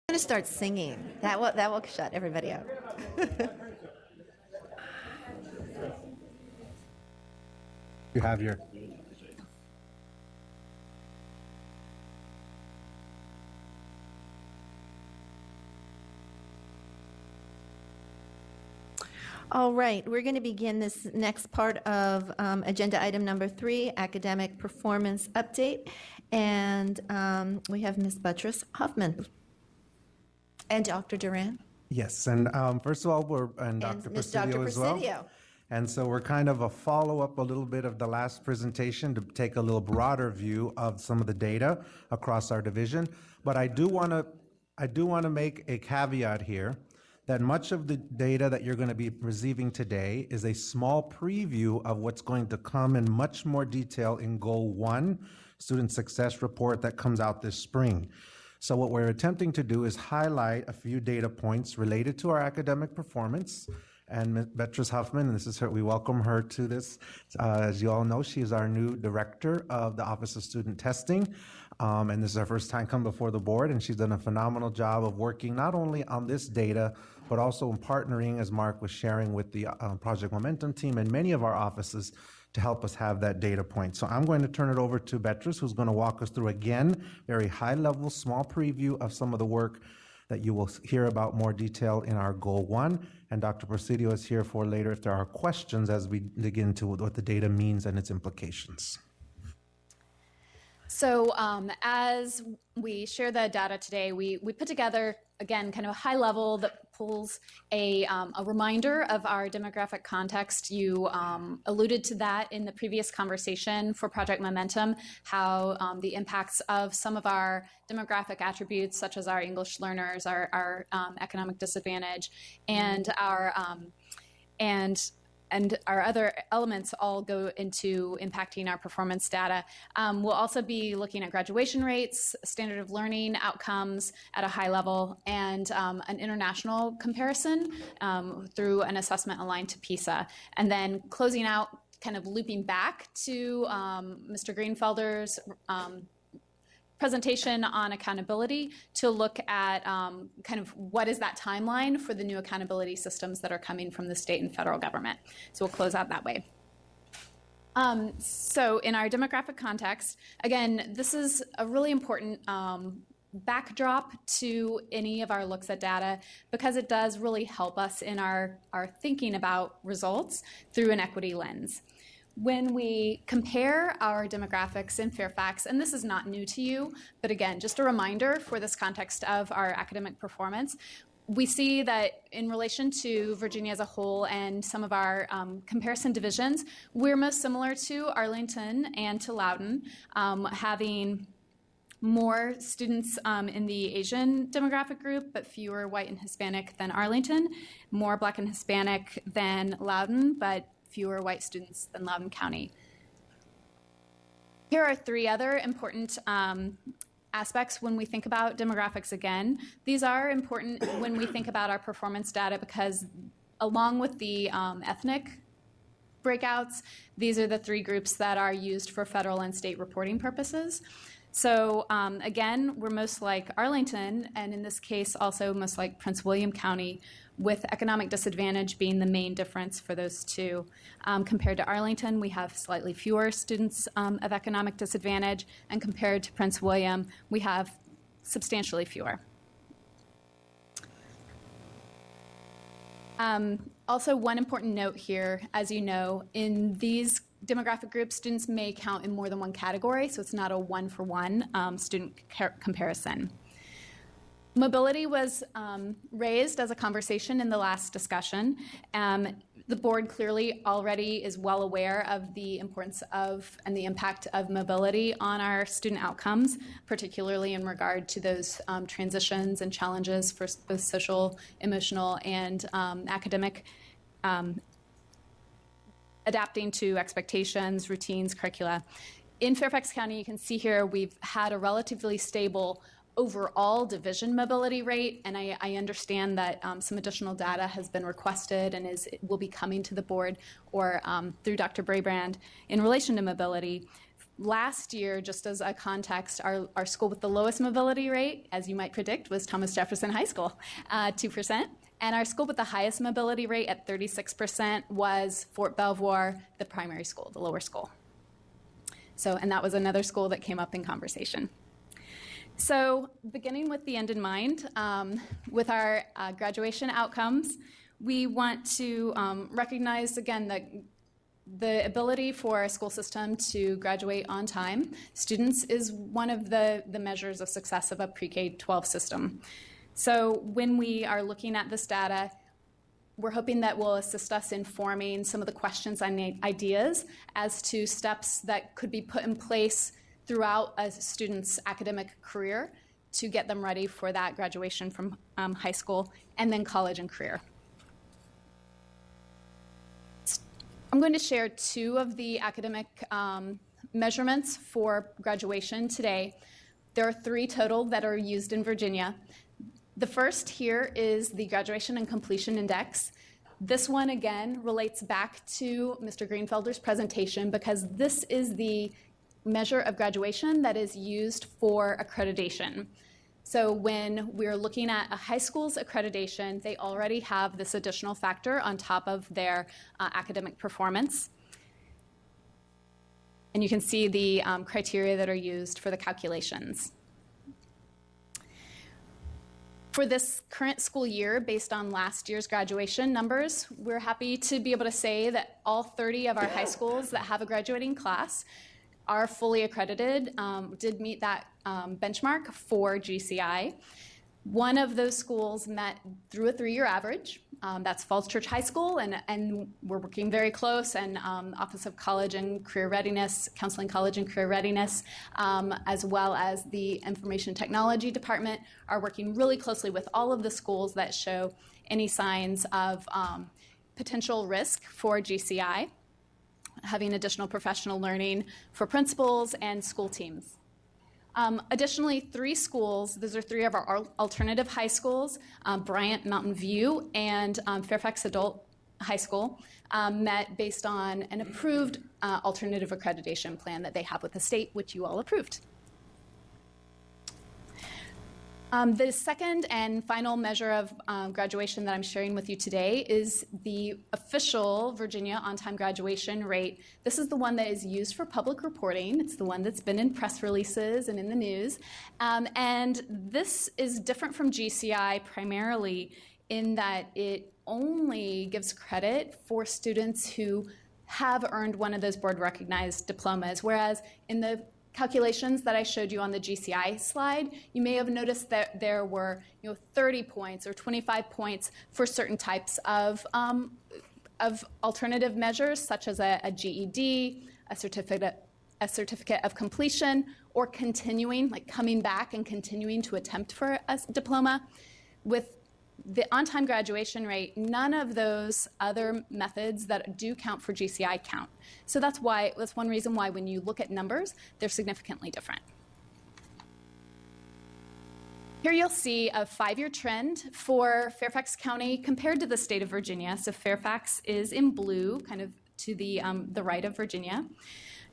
I'm going to start singing. That will shut everybody up. You have your... All right, we're going to begin this next part of agenda item number 3, academic performance update. And we have Ms. Buttress Huffman and Dr. Duran. Yes, and first of all, and Dr. Presidio as well. And so we're kind of a follow-up a little bit of the last presentation to take a little broader view of some of the data across our division. But I do want to make a caveat here that much of the data that you're going to be receiving today is a small preview of what's going to come in much more detail in Goal 1, Student Success Report that comes out this spring. So what we're attempting to do is highlight a few data points related to our academic performance. And Ms. Buttress Huffman, and this is her, we welcome her to this. As you all know, she is our new director of the Office of Student Testing. And this is her first time come before the board, and she's done a phenomenal job of working not only on this data, but also in partnering, as Mark was sharing, with the Project Momentum team and many of our offices to help us have that data point. So I'm going to turn it over to Buttress, who's going to walk us through, again, very high-level, small preview of some of the work that you will hear about more detail in our Goal 1. And Dr. Presidio is here for later if there are questions as we dig into what the data means and its implications. So as we share the data today, we put together, again, kind of a high level that pulls a reminder of our demographic context. You alluded to that in the previous conversation for Project Momentum, how the impacts of some of our demographic attributes, such as our English learners, our economic disadvantage, and our other elements all go into impacting our performance data. We'll also be looking at graduation rates, standard of learning outcomes at a high level, and an international comparison through an assessment aligned to Pisa. And then closing out, kind of looping back to Mr. Greenfelder's presentation on accountability to look at kind of what is that timeline for the new accountability systems that are coming from the state and federal government. So we'll close out that way. So in our demographic context, again, this is a really important backdrop to any of our looks at data because it does really help us in our thinking about results through an equity lens. When we compare our demographics in Fairfax, and this is not new to you, but again, just a reminder for this context of our academic performance, we see that in relation to Virginia as a whole and some of our comparison divisions, we're most similar to Arlington and to Loudoun, having more students in the Asian demographic group, but fewer white and Hispanic than Arlington, more Black and Hispanic than Loudoun, but fewer white students than Loudoun County. Here are 3 other important aspects when we think about demographics again. These are important when we think about our performance data because along with the ethnic breakouts, these are the 3 groups that are used for federal and state reporting purposes. So again, we're most like Arlington, and in this case also most like Prince William County, with economic disadvantage being the main difference for those 2. Compared to Arlington, we have slightly fewer students of economic disadvantage, and compared to Prince William, we have substantially fewer. Also, one important note here, as you know, in these demographic groups, students may count in more than one category, so it's not a one-for-one student comparison. Mobility was raised as a conversation in the last discussion. The board clearly already is well aware of the importance of and the impact of mobility on our student outcomes, particularly in regard to those transitions and challenges for both social, emotional, and academic adapting to expectations, routines, curricula. In Fairfax County, you can see here we've had a relatively stable overall division mobility rate, and I understand that some additional data has been requested and will be coming to the board or through Dr. Bray Bran in relation to mobility. Last year, just as a context, our school with the lowest mobility rate, as you might predict, was Thomas Jefferson High School, 2%. And our school with the highest mobility rate at 36% was Fort Belvoir, the primary school, the lower school. And that was another school that came up in conversation. So beginning with the end in mind, with our graduation outcomes, we want to recognize, again, that the ability for a school system to graduate on time students is one of the measures of success of a pre-K-12 system. So when we are looking at this data, we're hoping that will assist us in forming some of the questions and ideas as to steps that could be put in place throughout a student's academic career to get them ready for that graduation from high school and then college and career. I'm going to share two of the academic measurements for graduation today. There are three total that are used in Virginia. The first here is the Graduation and Completion Index. This one, again, relates back to Mr. Greenfelder's presentation because this is the measure of graduation that is used for accreditation. So when we're looking at a high school's accreditation, they already have this additional factor on top of their academic performance. And you can see the criteria that are used for the calculations. For this current school year, based on last year's graduation numbers, we're happy to be able to say that all 30 of our high schools that have a graduating class are fully accredited, did meet that benchmark for GCI. One of those schools met through a 3-year average. That's Falls Church High School, and we're working very close, and Office of College and Career Readiness, Counseling College and Career Readiness, as well as the Information Technology Department are working really closely with all of the schools that show any signs of potential risk for GCI, having additional professional learning for principals and school teams. Additionally, 3 schools, those are 3 of our alternative high schools, Bryant, Mountain View, and Fairfax Adult High School, met based on an approved alternative accreditation plan that they have with the state, which you all approved. The second and final measure of graduation that I'm sharing with you today is the official Virginia on-time graduation rate. This is the one that is used for public reporting. It's the one that's been in press releases and in the news. And this is different from GCI primarily in that it only gives credit for students who have earned one of those board-recognized diplomas, whereas in the calculations that I showed you on the GCI slide, you may have noticed that there were 30 points or 25 points for certain types of alternative measures, such as a GED, a certificate of completion, or continuing, like coming back and continuing to attempt for a diploma. With the on-time graduation rate, none of those other methods that do count for GCI count. So that's one reason why when you look at numbers, they're significantly different. Here you'll see a 5-year trend for Fairfax County compared to the state of Virginia. So Fairfax is in blue, kind of to the right of Virginia.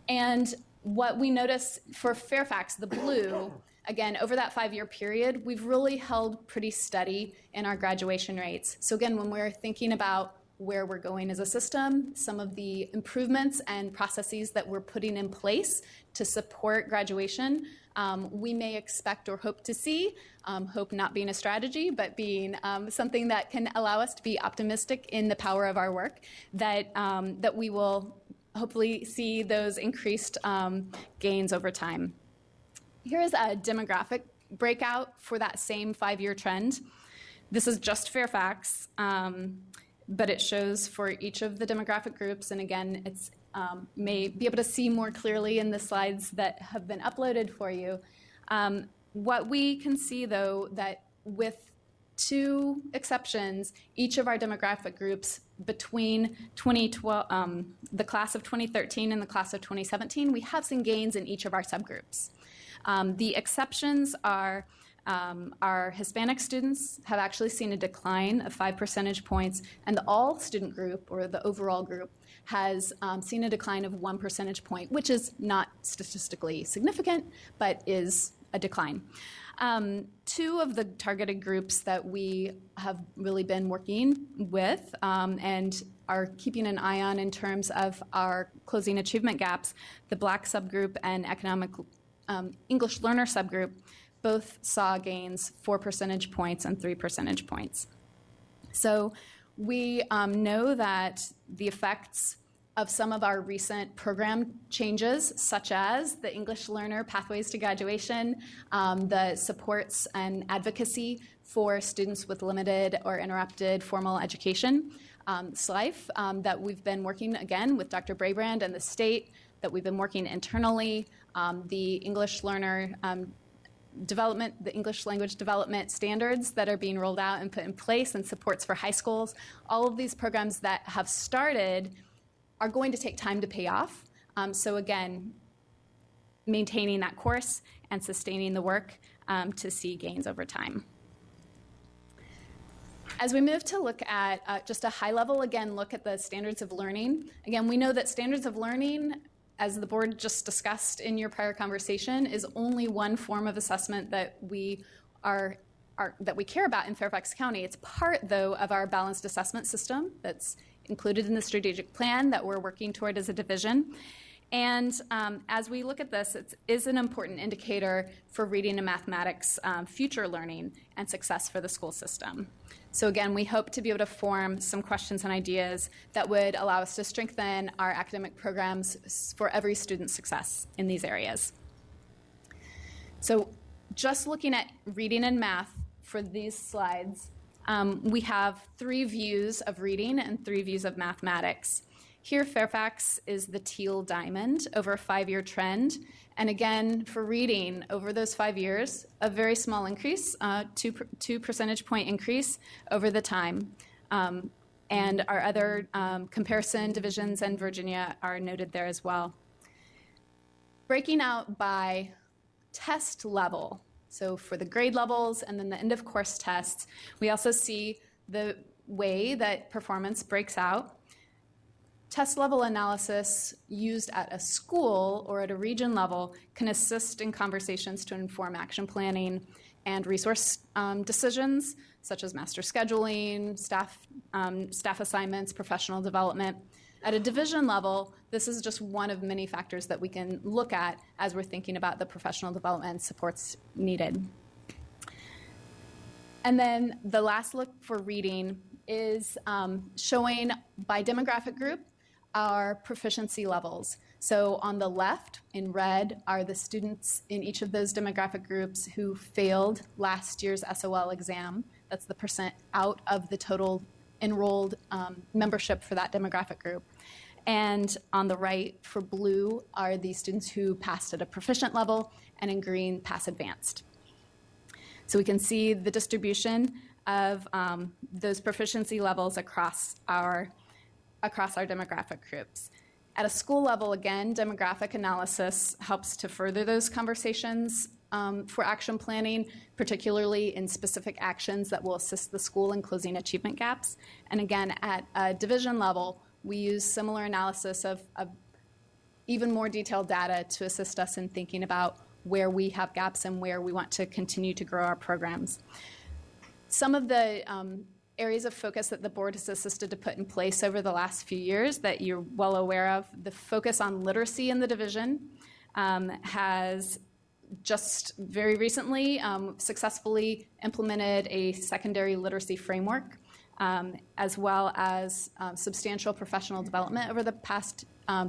And what we notice for Fairfax, the blue, again, over that 5-year period, we've really held pretty steady in our graduation rates. So again, when we're thinking about where we're going as a system, some of the improvements and processes that we're putting in place to support graduation, we may expect or hope to see, hope not being a strategy, but being something that can allow us to be optimistic in the power of our work, that we will hopefully see those increased gains over time. Here's a demographic breakout for that same 5-year trend. This is just Fairfax, but it shows for each of the demographic groups, and again, it's may be able to see more clearly in the slides that have been uploaded for you. What we can see, though, that with 2 exceptions, each of our demographic groups between 2012, the class of 2013 and the class of 2017, we have seen gains in each of our subgroups. The exceptions are Our Hispanic students have actually seen a decline of 5 percentage points, and the all student group, or the overall group, has seen a decline of 1 percentage point, which is not statistically significant, but is a decline. Two of the targeted groups that we have really been working with and are keeping an eye on in terms of our closing achievement gaps, the Black subgroup and economic English learner subgroup, both saw gains 4 percentage points and 3 percentage points. So we know that the effects of some of our recent program changes, such as the English Learner Pathways to Graduation, the supports and advocacy for students with limited or interrupted formal education, SLIFE, that we've been working, again, with Dr. Bray Bran and the state, that we've been working internally, the English Learner development, the English language development standards that are being rolled out and put in place, and supports for high schools. All of these programs that have started are going to take time to pay off. So again, maintaining that course and sustaining the work to see gains over time. As we move to look at just a high level, again, look at the standards of learning. Again, we know that standards of learning, as the board just discussed in your prior conversation, is only one form of assessment that we that we care about in Fairfax County. It's part, though, of our balanced assessment system that's included in the strategic plan that we're working toward as a division. And as we look at this, it is an important indicator for reading and mathematics future learning and success for the school system. So again, we hope to be able to form some questions and ideas that would allow us to strengthen our academic programs for every student's success in these areas. So just looking at reading and math for these slides, we have 3 views of reading and 3 views of mathematics. Here, Fairfax is the teal diamond over a 5-year trend. And again, for reading, over those 5 years, a very small increase, 2 percentage point increase over the time. And our other comparison divisions and Virginia are noted there as well. Breaking out by test level, so for the grade levels and then the end of course tests, we also see the way that performance breaks out. Test level analysis used at a school or at a region level can assist in conversations to inform action planning and resource decisions, such as master scheduling, staff assignments, professional development. At a division level, this is just one of many factors that we can look at as we're thinking about the professional development supports needed. And then the last look for reading is showing by demographic group our proficiency levels. So on the left, in red, are the students in each of those demographic groups who failed last year's SOL exam. That's the percent out of the total enrolled membership for that demographic group. And on the right, for blue, are the students who passed at a proficient level, and in green, pass advanced. So we can see the distribution of those proficiency levels across our demographic groups. At a school level, again, demographic analysis helps to further those conversations for action planning, particularly in specific actions that will assist the school in closing achievement gaps. And again, at a division level, we use similar analysis of even more detailed data to assist us in thinking about where we have gaps and where we want to continue to grow our programs. Some of the areas of focus that the board has assisted to put in place over the last few years that you're well aware of, the focus on literacy in the division has just very recently successfully implemented a secondary literacy framework, as well as substantial professional development over the past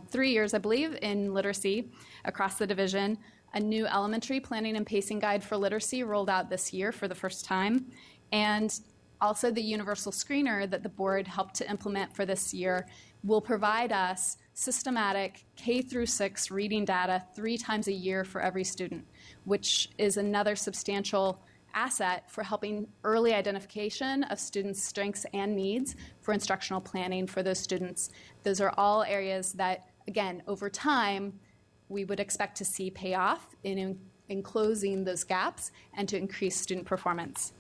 3 years, I believe, in literacy across the division. A new elementary planning and pacing guide for literacy rolled out this year for the first time. And also the universal screener that the board helped to implement for this year will provide us systematic K through 6 reading data 3 times a year for every student, which is another substantial asset for helping early identification of students' strengths and needs for instructional planning for those students. Those are all areas that, again, over time, we would expect to see pay off in in closing those gaps and to increase student performance.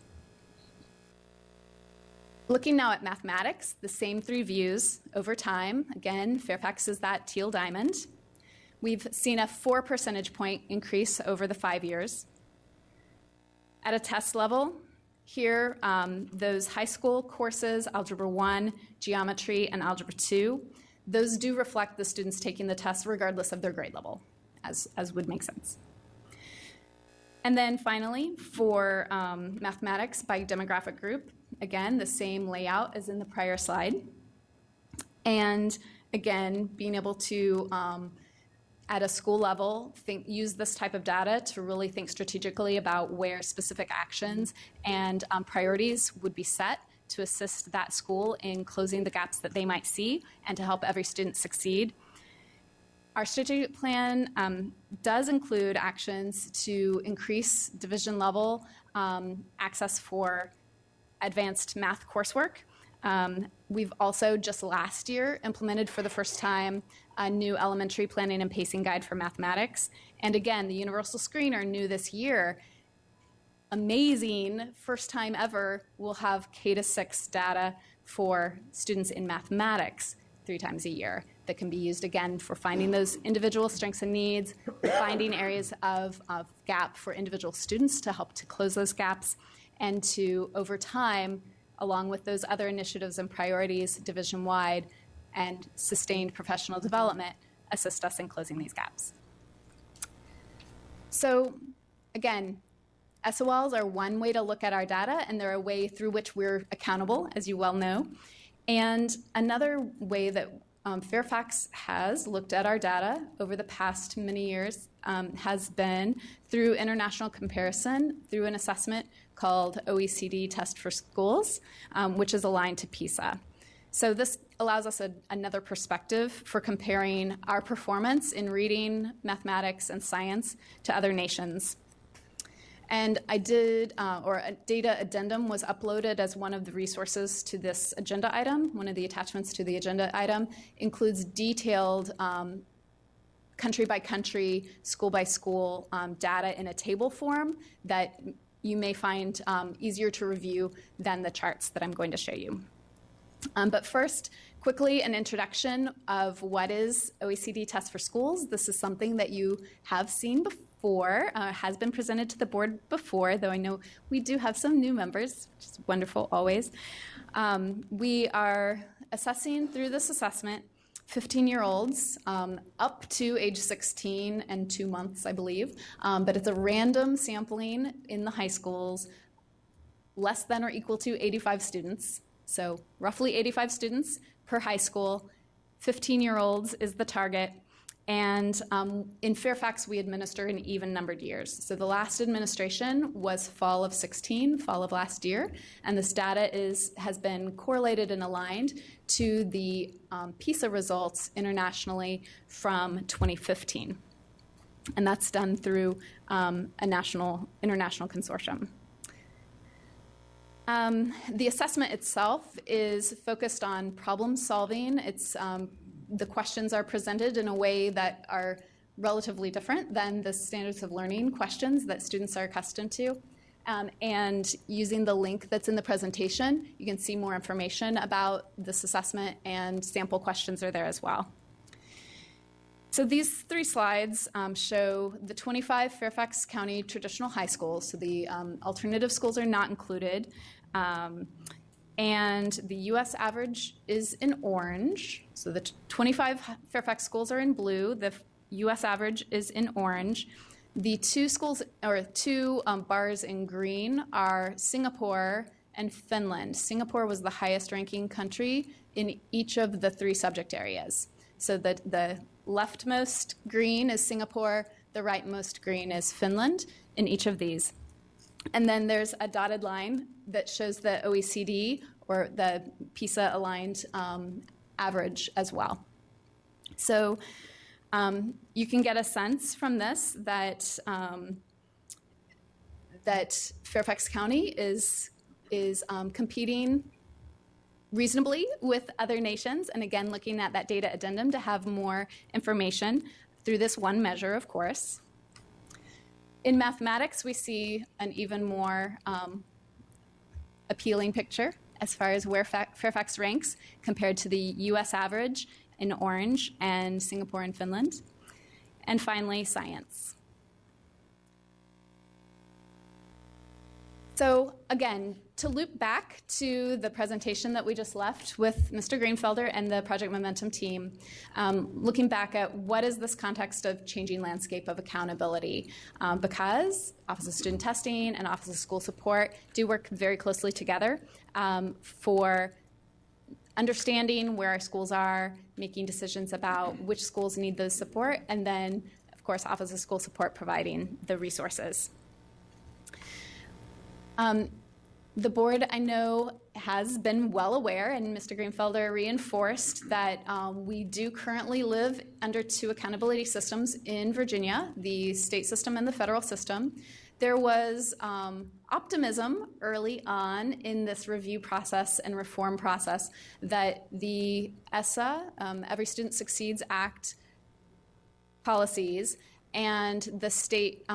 Looking now at mathematics, the same three views over time. Again, Fairfax is that teal diamond. We've seen a 4 percentage point increase over the 5 years. At a test level, here, those high school courses, Algebra 1, Geometry, and Algebra 2, those do reflect the students taking the test regardless of their grade level, as would make sense. And then finally, for mathematics by demographic group, again, the same layout as in the prior slide. And again, being able to, at a school level, use this type of data to really think strategically about where specific actions and priorities would be set to assist that school in closing the gaps that they might see and to help every student succeed. Our strategic plan does include actions to increase division level access for advanced math coursework. We've also just last year implemented for the first time a new elementary planning and pacing guide for mathematics. And again, the universal screener new this year, amazing, first time ever, we'll have K-6 data for students in mathematics 3 times a year that can be used again for finding those individual strengths and needs, finding areas of gap for individual students to help to close those gaps, and to, over time, along with those other initiatives and priorities division-wide and sustained professional development, assist us in closing these gaps. So again, SOLs are one way to look at our data, and they're a way through which we're accountable, as you well know. And another way that Fairfax has looked at our data over the past many years has been through international comparison, through an assessment called OECD Test for Schools, which is aligned to Pisa. So this allows us another perspective for comparing our performance in reading, mathematics, and science to other nations. And I did, or a data addendum was uploaded as one of the resources to this agenda item. One of the attachments to the agenda item includes detailed country by country, school by school data in a table form that you may find easier to review than the charts that I'm going to show you. But first, quickly, an introduction of what is OECD Test for Schools. This is something that you have seen before, has been presented to the board before, though I know we do have some new members, which is wonderful always. We are assessing through this assessment 15-year-olds up to age 16 and 2 months, I believe. But it's a random sampling in the high schools, less than or equal to 85 students. So roughly 85 students per high school, 15-year-olds is the target. And in Fairfax, we administer in even-numbered years. So the last administration was fall of 16, fall of last year, and this data has been correlated and aligned to the Pisa results internationally from 2015. And that's done through a international consortium. The assessment itself is focused on problem solving. It's the questions are presented in a way that are relatively different than the standards of learning questions that students are accustomed to. And using the link that's in the presentation, you can see more information about this assessment, and sample questions are there as well. So these 3 slides show the 25 Fairfax County traditional high schools. So the alternative schools are not included. And the U.S. average is in orange. So the 25 Fairfax schools are in blue. The U.S. average is in orange. The 2 schools, or 2 bars in green, are Singapore and Finland. Singapore was the highest ranking country in each of the 3 subject areas. So the leftmost green is Singapore, the rightmost green is Finland in each of these. And then there's a dotted line that shows the OECD, or the PISA-aligned average as well. So you can get a sense from this that that Fairfax County is competing reasonably with other nations, and again, looking at that data addendum to have more information through this one measure, of course. In mathematics, we see an even more appealing picture as far as where Fairfax ranks compared to the US average in orange and Singapore and Finland. And finally, science. So again, to loop back to the presentation that we just left with Mr. Greenfelder and the Project Momentum team, looking back at what is this context of changing landscape of accountability, because Office of Student Testing and Office of School Support do work very closely together for understanding where our schools are, making decisions about which schools need the support, and then, of course, Office of School Support providing the resources. The board, I know, has been well aware, and Mr. Greenfelder reinforced that we do currently live under two accountability systems in Virginia, the state system and the federal system. There was optimism early on in this review process and reform process that the ESSA, Every Student Succeeds Act policies, and the state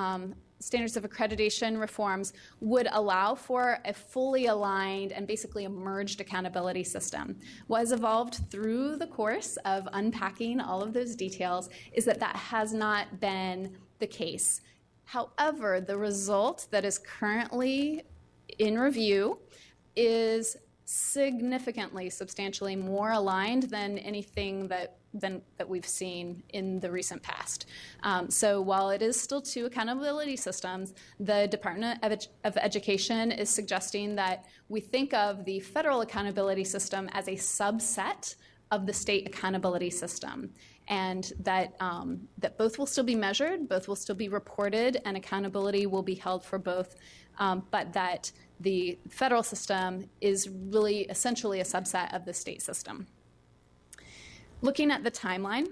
standards of accreditation reforms would allow for a fully aligned and basically a merged accountability system. What has evolved through the course of unpacking all of those details is that that has not been the case. However, the result that is currently in review is significantly, substantially more aligned than anything that we've seen in the recent past. So while it is still two accountability systems, the Department of Education is suggesting that we think of the federal accountability system as a subset of the state accountability system, and that both will still be measured, both will still be reported, and accountability will be held for both, but that the federal system is really essentially a subset of the state system. Looking at the timeline,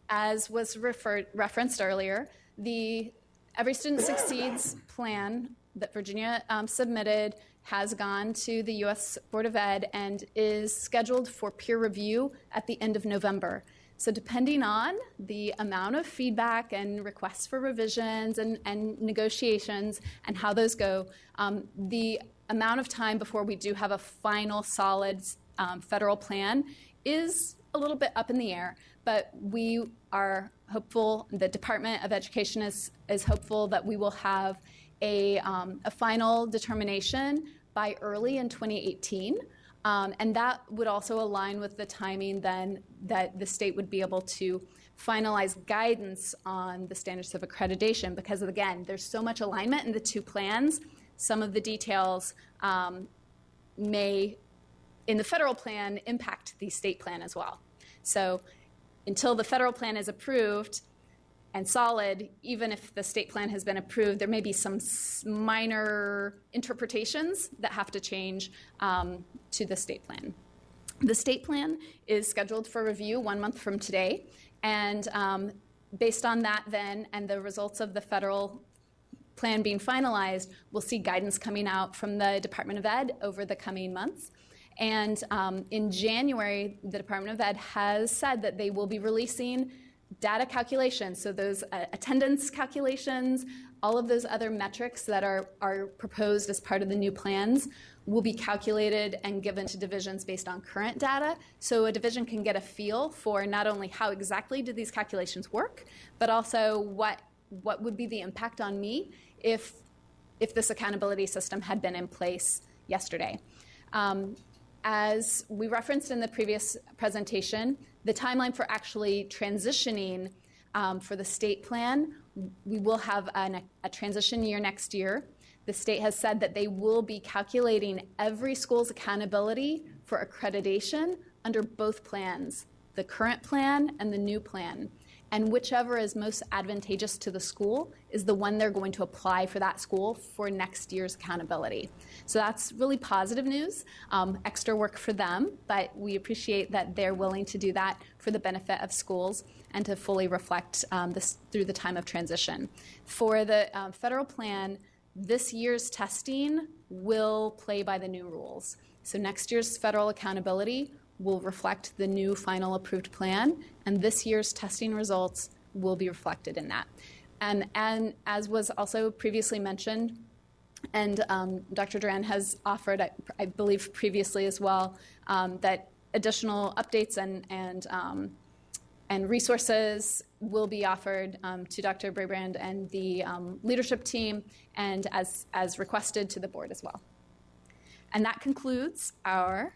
as was referenced earlier, the Every Student Succeeds plan that Virginia submitted has gone to the U.S. Board of Ed and is scheduled for peer review at the end of November. So depending on the amount of feedback and requests for revisions and negotiations and how those go, the amount of time before we do have a final solid federal plan is a little bit up in the air, but we are hopeful, the Department of Education is hopeful that we will have a final determination by early in 2018. And that would also align with the timing then that the state would be able to finalize guidance on the standards of accreditation, because again, there's so much alignment in the two plans. Some of the details may, in the federal plan, impact the state plan as well. So until the federal plan is approved and solid, even if the state plan has been approved, there may be some minor interpretations that have to change to the state plan. The state plan is scheduled for review 1 month from today, and based on that then and the results of the federal plan being finalized, we'll see guidance coming out from the Department of Ed over the coming months. And in January, the Department of Ed has said that they will be releasing data calculations, so those attendance calculations, all of those other metrics that are proposed as part of the new plans will be calculated and given to divisions based on current data, so a division can get a feel for not only how exactly do these calculations work, but also what would be the impact on me if this accountability system had been in place yesterday. As we referenced in the previous presentation, the timeline for actually transitioning for the state plan, we will have a transition year next year. The state has said that they will be calculating every school's accountability for accreditation under both plans, the current plan and the new plan. And whichever is most advantageous to the school is the one they're going to apply for that school for next year's accountability. So that's really positive news, extra work for them, but we appreciate that they're willing to do that for the benefit of schools and to fully reflect this through the time of transition. For the federal plan, this year's testing will play by the new rules. So next year's federal accountability will reflect the new final approved plan, and this year's testing results will be reflected in that. And as was also previously mentioned, and Dr. Duran has offered, I believe previously as well, that additional updates and resources will be offered to Dr. Bray Bran and the leadership team, and as requested to the board as well. And that concludes our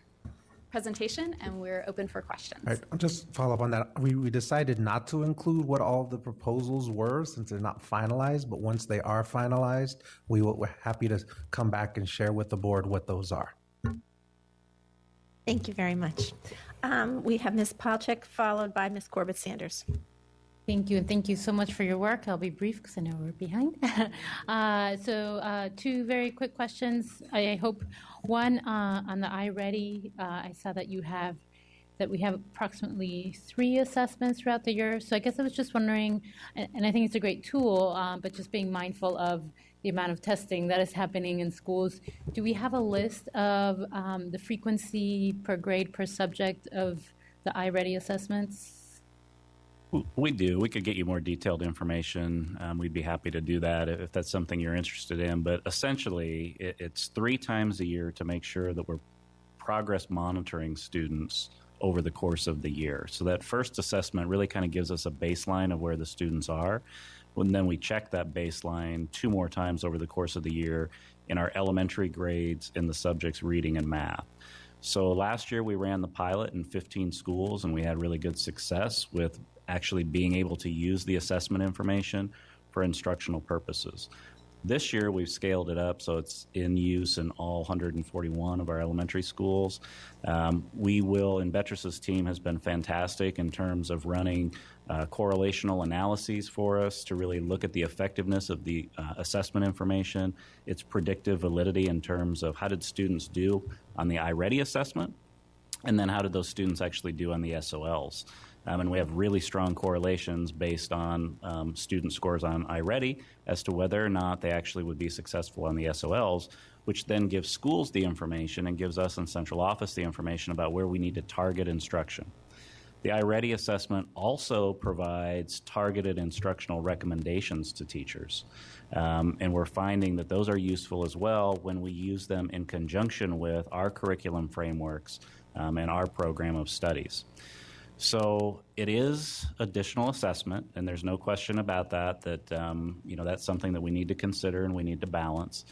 presentation, and we're open for questions. All right, I'll just follow up on that. We decided not to include what all the proposals were since they're not finalized, but once they are finalized, we're happy to come back and share with the board what those are. Thank you very much. We have Ms. Palchik, followed by Ms. Corbett-Sanders. Thank you, and thank you so much for your work. I'll be brief because I know we're behind. Two very quick questions. I hope one on the iReady. I saw that we have approximately 3 assessments throughout the year. So I guess I was just wondering, and I think it's a great tool, but just being mindful of the amount of testing that is happening in schools. Do we have a list of the frequency per grade per subject of the iReady assessments? We do. We could get you more detailed information. We'd be happy to do that if that's something you're interested in. But essentially, it's 3 times a year to make sure that we're progress monitoring students over the course of the year. So that first assessment really kind of gives us a baseline of where the students are. And then we check that baseline 2 more times over the course of the year in our elementary grades in the subjects reading and math. So last year we ran the pilot in 15 schools, and we had really good success with actually being able to use the assessment information for instructional purposes. This year we've scaled it up so it's in use in all 141 of our elementary schools. We will, and Beatrice's team has been fantastic in terms of running correlational analyses for us to really look at the effectiveness of the assessment information, its predictive validity in terms of how did students do on the iReady assessment, and then how did those students actually do on the SOLs. And we have really strong correlations based on student scores on iReady as to whether or not they actually would be successful on the SOLs, which then gives schools the information and gives us in central office the information about where we need to target instruction. The iReady assessment also provides targeted instructional recommendations to teachers. And we're finding that those are useful as well when we use them in conjunction with our curriculum frameworks and our program of studies. So it is additional assessment, and there's no question about that, that's something that we need to consider and we need to balance.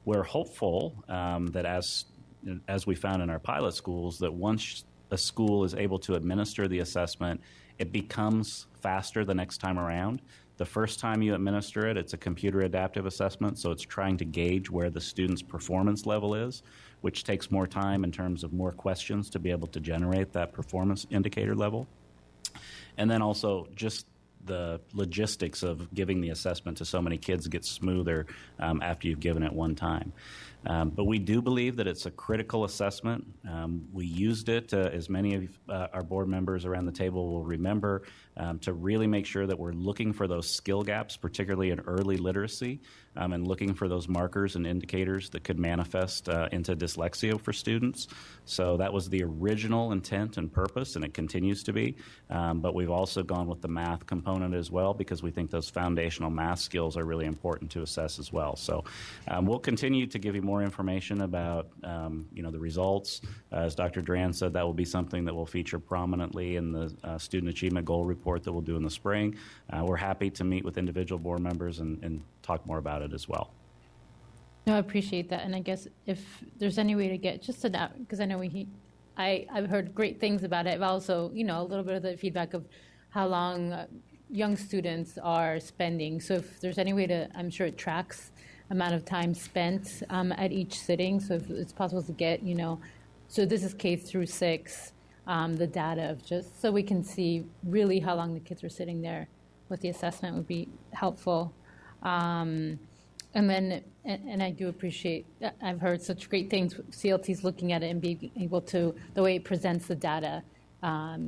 We're hopeful that as we found in our pilot schools, that once a school is able to administer the assessment, it becomes faster the next time around. The first time you administer it, it's a computer adaptive assessment, so it's trying to gauge where the student's performance level is, which takes more time in terms of more questions to be able to generate that performance indicator level. And then also just the logistics of giving the assessment to so many kids gets smoother after you've given it one time. But we do believe that it's a critical assessment. We used it, as many of our board members around the table will remember, to really make sure that we're looking for those skill gaps, particularly in early literacy, and looking for those markers and indicators that could manifest into dyslexia for students. So that was the original intent and purpose, and it continues to be. But we've also gone with the math component as well, because we think those foundational math skills are really important to assess as well. So we'll continue to give you more information about the results. As Dr. Duran said, that will be something that will feature prominently in the Student Achievement Goal Report that we'll do in the spring. We're happy to meet with individual board members and talk more about it as well. No, I appreciate that. And I guess if there's any way to get just to that, because I know I've heard great things about it, but also, a little bit of the feedback of how long young students are spending. So if there's any way to, I'm sure it tracks amount of time spent at each sitting. So if it's possible to get, so this is K through 6, the data of just, so we can see really how long the kids are sitting there with the assessment would be helpful. And I do appreciate, I've heard such great things, CLT's looking at it and being able to, the way it presents the data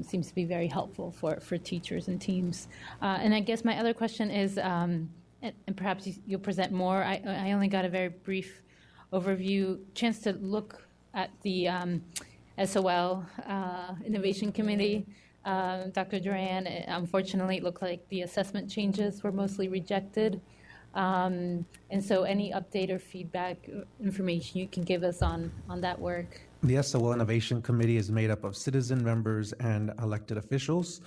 seems to be very helpful for teachers and teams. And I guess my other question is, and perhaps you'll present more, I only got a very brief overview, chance to look at the SOL Innovation Committee. Dr. Duran, unfortunately, it looked like the assessment changes were mostly rejected. And so any update or feedback information you can give us on that work? The SOL Innovation Committee is made up of citizen members and elected officials.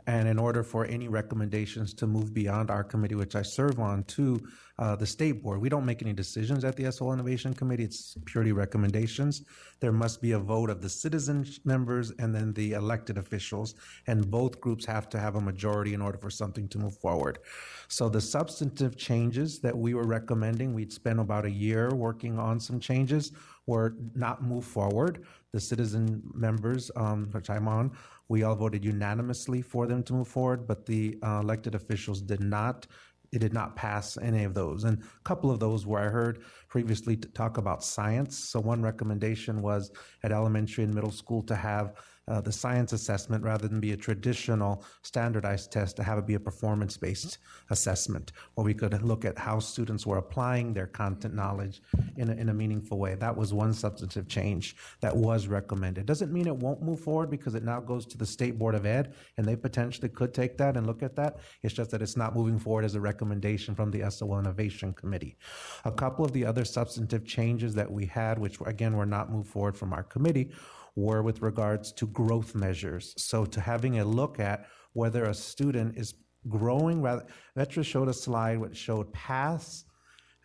And in order for any recommendations to move beyond our committee, which I serve on, to the state board, we don't make any decisions at the SOL Innovation Committee. It's purely recommendations. There must be a vote of the citizen members and then the elected officials, and both groups have to have a majority in order for something to move forward. So the substantive changes that we were recommending, we'd spent about a year working on some changes, were not moved forward. The citizen members, which I'm on, we all voted unanimously for them to move forward, but the elected officials did not. It did not pass any of those. And a couple of those where I heard previously to talk about science. So one recommendation was at elementary and middle school to have the science assessment, rather than be a traditional standardized test, to have it be a performance-based assessment where we could look at how students were applying their content knowledge in a meaningful way. That was one substantive change that was recommended. Doesn't mean it won't move forward, because it now goes to the State Board of Ed, and they potentially could take that and look at that. It's just that it's not moving forward as a recommendation from the SOL Innovation Committee. A couple of the other substantive changes that we had, which again were not moved forward from our committee, were with regards to growth measures. So to having a look at whether a student is growing, rather, Vetra showed a slide which showed pass,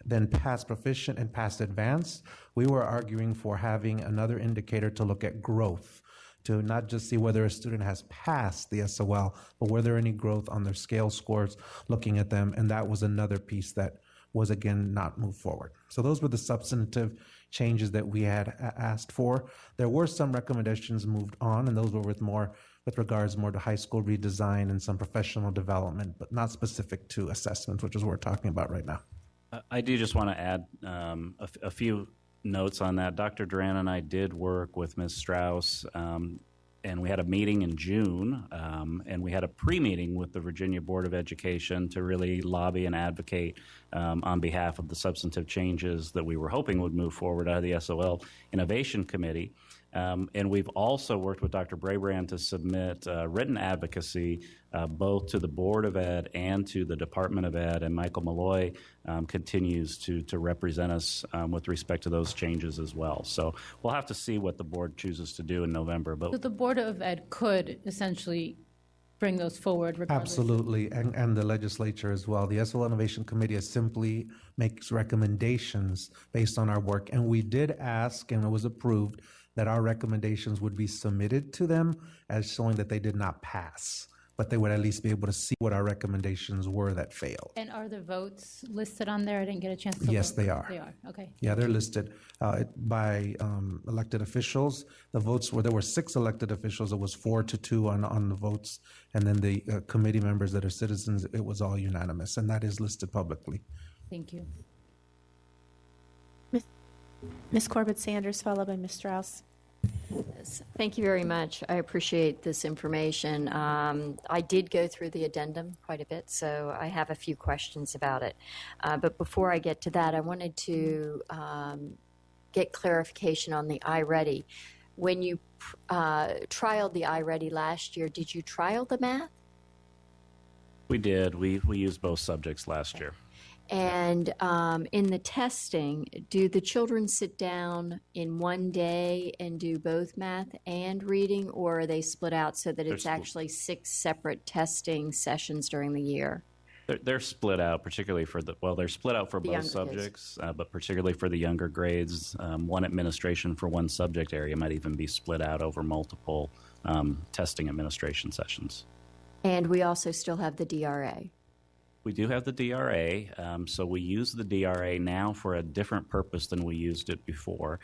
then pass proficient and pass advanced. We were arguing for having another indicator to look at growth, to not just see whether a student has passed the SOL, but were there any growth on their scale scores, looking at them, and that was another piece that was again not moved forward. So those were the substantive changes that we had asked for. There were some recommendations moved on, and those were with regards more to high school redesign and some professional development, but not specific to assessment, which is what we're talking about right now. I do just want to add a few notes on that. Dr. Duran and I did work with Ms. Strauss, and we had a meeting in June, and we had a pre-meeting with the Virginia Board of Education to really lobby and advocate on behalf of the substantive changes that we were hoping would move forward out of the SOL Innovation Committee. And we've also worked with Dr. Bray Bran to submit written advocacy both to the Board of Ed and to the Department of Ed, and Michael Malloy continues to represent us with respect to those changes as well. So we'll have to see what the board chooses to do in November. But so the Board of Ed could essentially bring those forward regardless. Absolutely, and the legislature as well. The SOL Innovation Committee simply makes recommendations based on our work, and we did ask, and it was approved, that our recommendations would be submitted to them as showing that they did not pass, but they would at least be able to see what our recommendations were that failed. And are the votes listed on there? I didn't get a chance to Yes, look. they are. They are, okay. Yeah, they're listed by elected officials. The votes there were 6 elected officials. It was 4-2 on the votes. And then the committee members that are citizens, it was all unanimous. And that is listed publicly. Thank you. Ms. Corbett-Sanders, followed by Ms. Strauss. Thank you very much. I appreciate this information. I did go through the addendum quite a bit, so I have a few questions about it. But before I get to that, I wanted to get clarification on the iReady. When you trialed the iReady last year, did you trial the math? we did. We used both subjects last year. And in the testing, do the children sit down in one day and do both math and reading, or are they split out so that it's actually 6 separate testing sessions during the year? They're split out, particularly for they're split out for both subjects, but particularly for the younger grades. One administration for one subject area might even be split out over multiple testing administration sessions. And we also still have the DRA. We do have the DRA, so we use the DRA now for a different purpose than we used it before.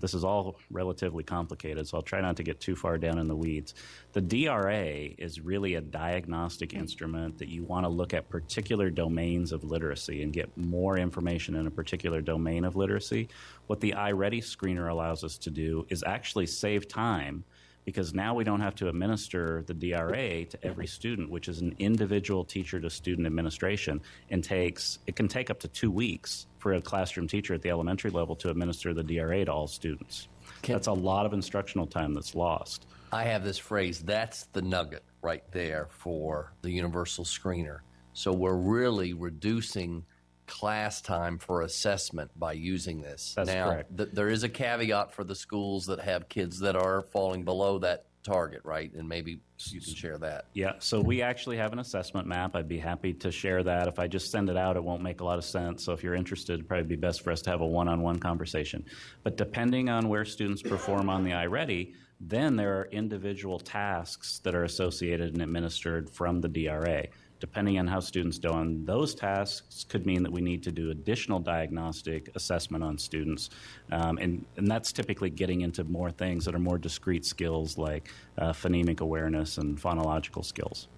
This is all relatively complicated, so I'll try not to get too far down in the weeds. The DRA is really a diagnostic instrument that you want to look at particular domains of literacy and get more information in a particular domain of literacy. What the iReady screener allows us to do is actually save time, because now we don't have to administer the DRA to every student, which is an individual teacher-to-student administration, and it can take up to 2 weeks for a classroom teacher at the elementary level to administer the DRA to all students. That's a lot of instructional time that's lost. I have this phrase, that's the nugget right there for the universal screener. So we're really reducing class time for assessment by using this. That's now, correct. There is a caveat for the schools that have kids that are falling below that target, right? And maybe you can share that. Yeah, so we actually have an assessment map. I'd be happy to share that. If I just send it out, it won't make a lot of sense. So if you're interested, it'd probably be best for us to have a one-on-one conversation. But depending on where students perform on the iReady, then there are individual tasks that are associated and administered from the DRA. Depending on how students do on those tasks could mean that we need to do additional diagnostic assessment on students. And that's typically getting into more things that are more discrete skills like phonemic awareness and phonological skills.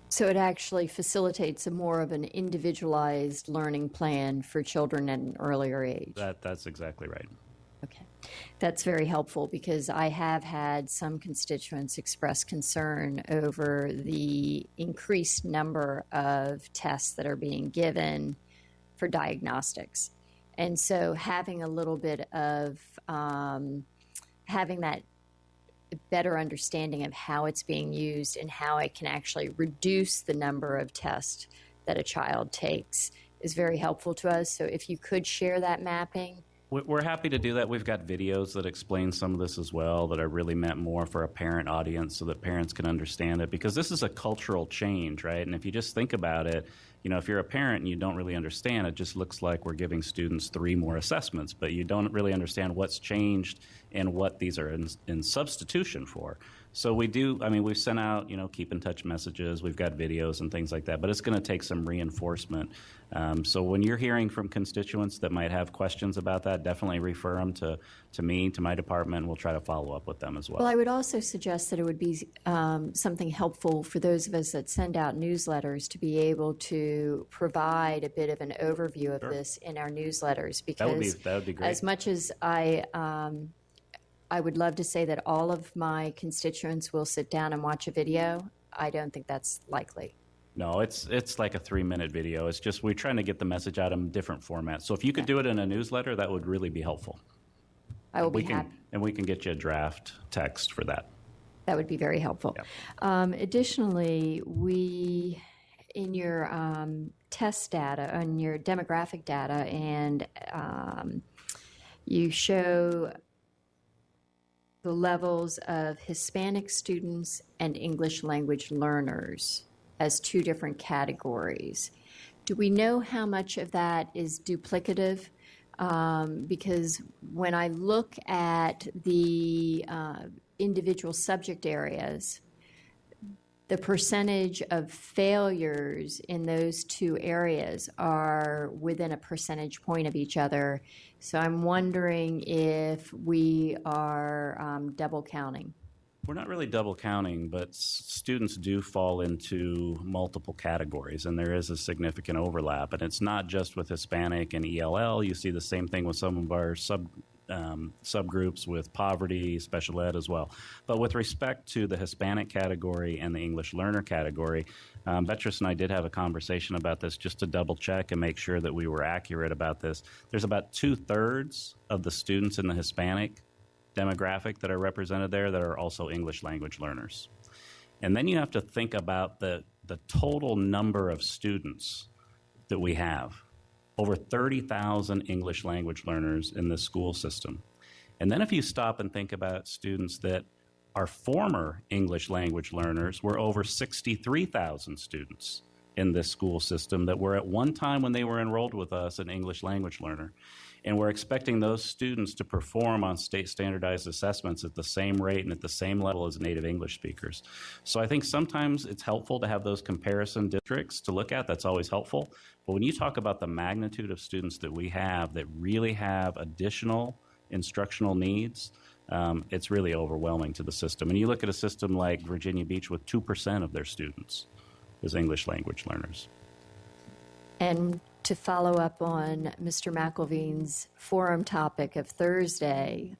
So it actually facilitates a more of an individualized learning plan for children at an earlier age. That's exactly right. Okay. That's very helpful because I have had some constituents express concern over the increased number of tests that are being given for diagnostics. And so having a little bit of having that better understanding of how it's being used and how it can actually reduce the number of tests that a child takes is very helpful to us. So if you could share that mapping. We're happy to do that. We've got videos that explain some of this as well that are really meant more for a parent audience so that parents can understand it, because this is a cultural change, right? And if you just think about it, you know, if you're a parent and you don't really understand, it just looks like we're giving students 3 more assessments, but you don't really understand what's changed and what these are in substitution for. So we do, I mean, we've sent out, you know, keep in touch messages, we've got videos and things like that, but it's going to take some reinforcement. So when you're hearing from constituents that might have questions about that, definitely refer them to me, to my department, and we'll try to follow up with them as well. Well, I would also suggest that it would be something helpful for those of us that send out newsletters to be able to provide a bit of an overview of this in our newsletters, because that would be great. As much as I would love to say that all of my constituents will sit down and watch a video, I don't think that's likely. No, it's like a 3-minute video. It's just we're trying to get the message out in different formats. So if you could do it in a newsletter, that would really be helpful. I will be happy. And we can get you a draft text for that. That would be very helpful. Yep. Additionally, we, in your test data, on your demographic data, and you show the levels of Hispanic students and English language learners as 2 different categories. Do we know how much of that is duplicative? Because when I look at the individual subject areas, the percentage of failures in those 2 areas are within a percentage point of each other. So I'm wondering if we are double counting. We're not really double counting, but students do fall into multiple categories, and there is a significant overlap. And it's not just with Hispanic and ELL. You see the same thing with some of our subgroups with poverty, special ed as well. But with respect to the Hispanic category and the English learner category, Beatrice and I did have a conversation about this just to double check and make sure that we were accurate about this. There's about 2/3 of the students in the Hispanic demographic that are represented there that are also English language learners. And then you have to think about the total number of students that we have. Over 30,000 English language learners in this school system. And then if you stop and think about students that are former English language learners, we're over 63,000 students in this school system that were at one time when they were enrolled with us an English language learner. And we're expecting those students to perform on state standardized assessments at the same rate and at the same level as native English speakers. So I think sometimes it's helpful to have those comparison districts to look at. That's always helpful. But when you talk about the magnitude of students that we have that really have additional instructional needs, it's really overwhelming to the system. And you look at a system like Virginia Beach with 2% of their students as English language learners. And to follow up on Mr. McElveen's forum topic of Thursday,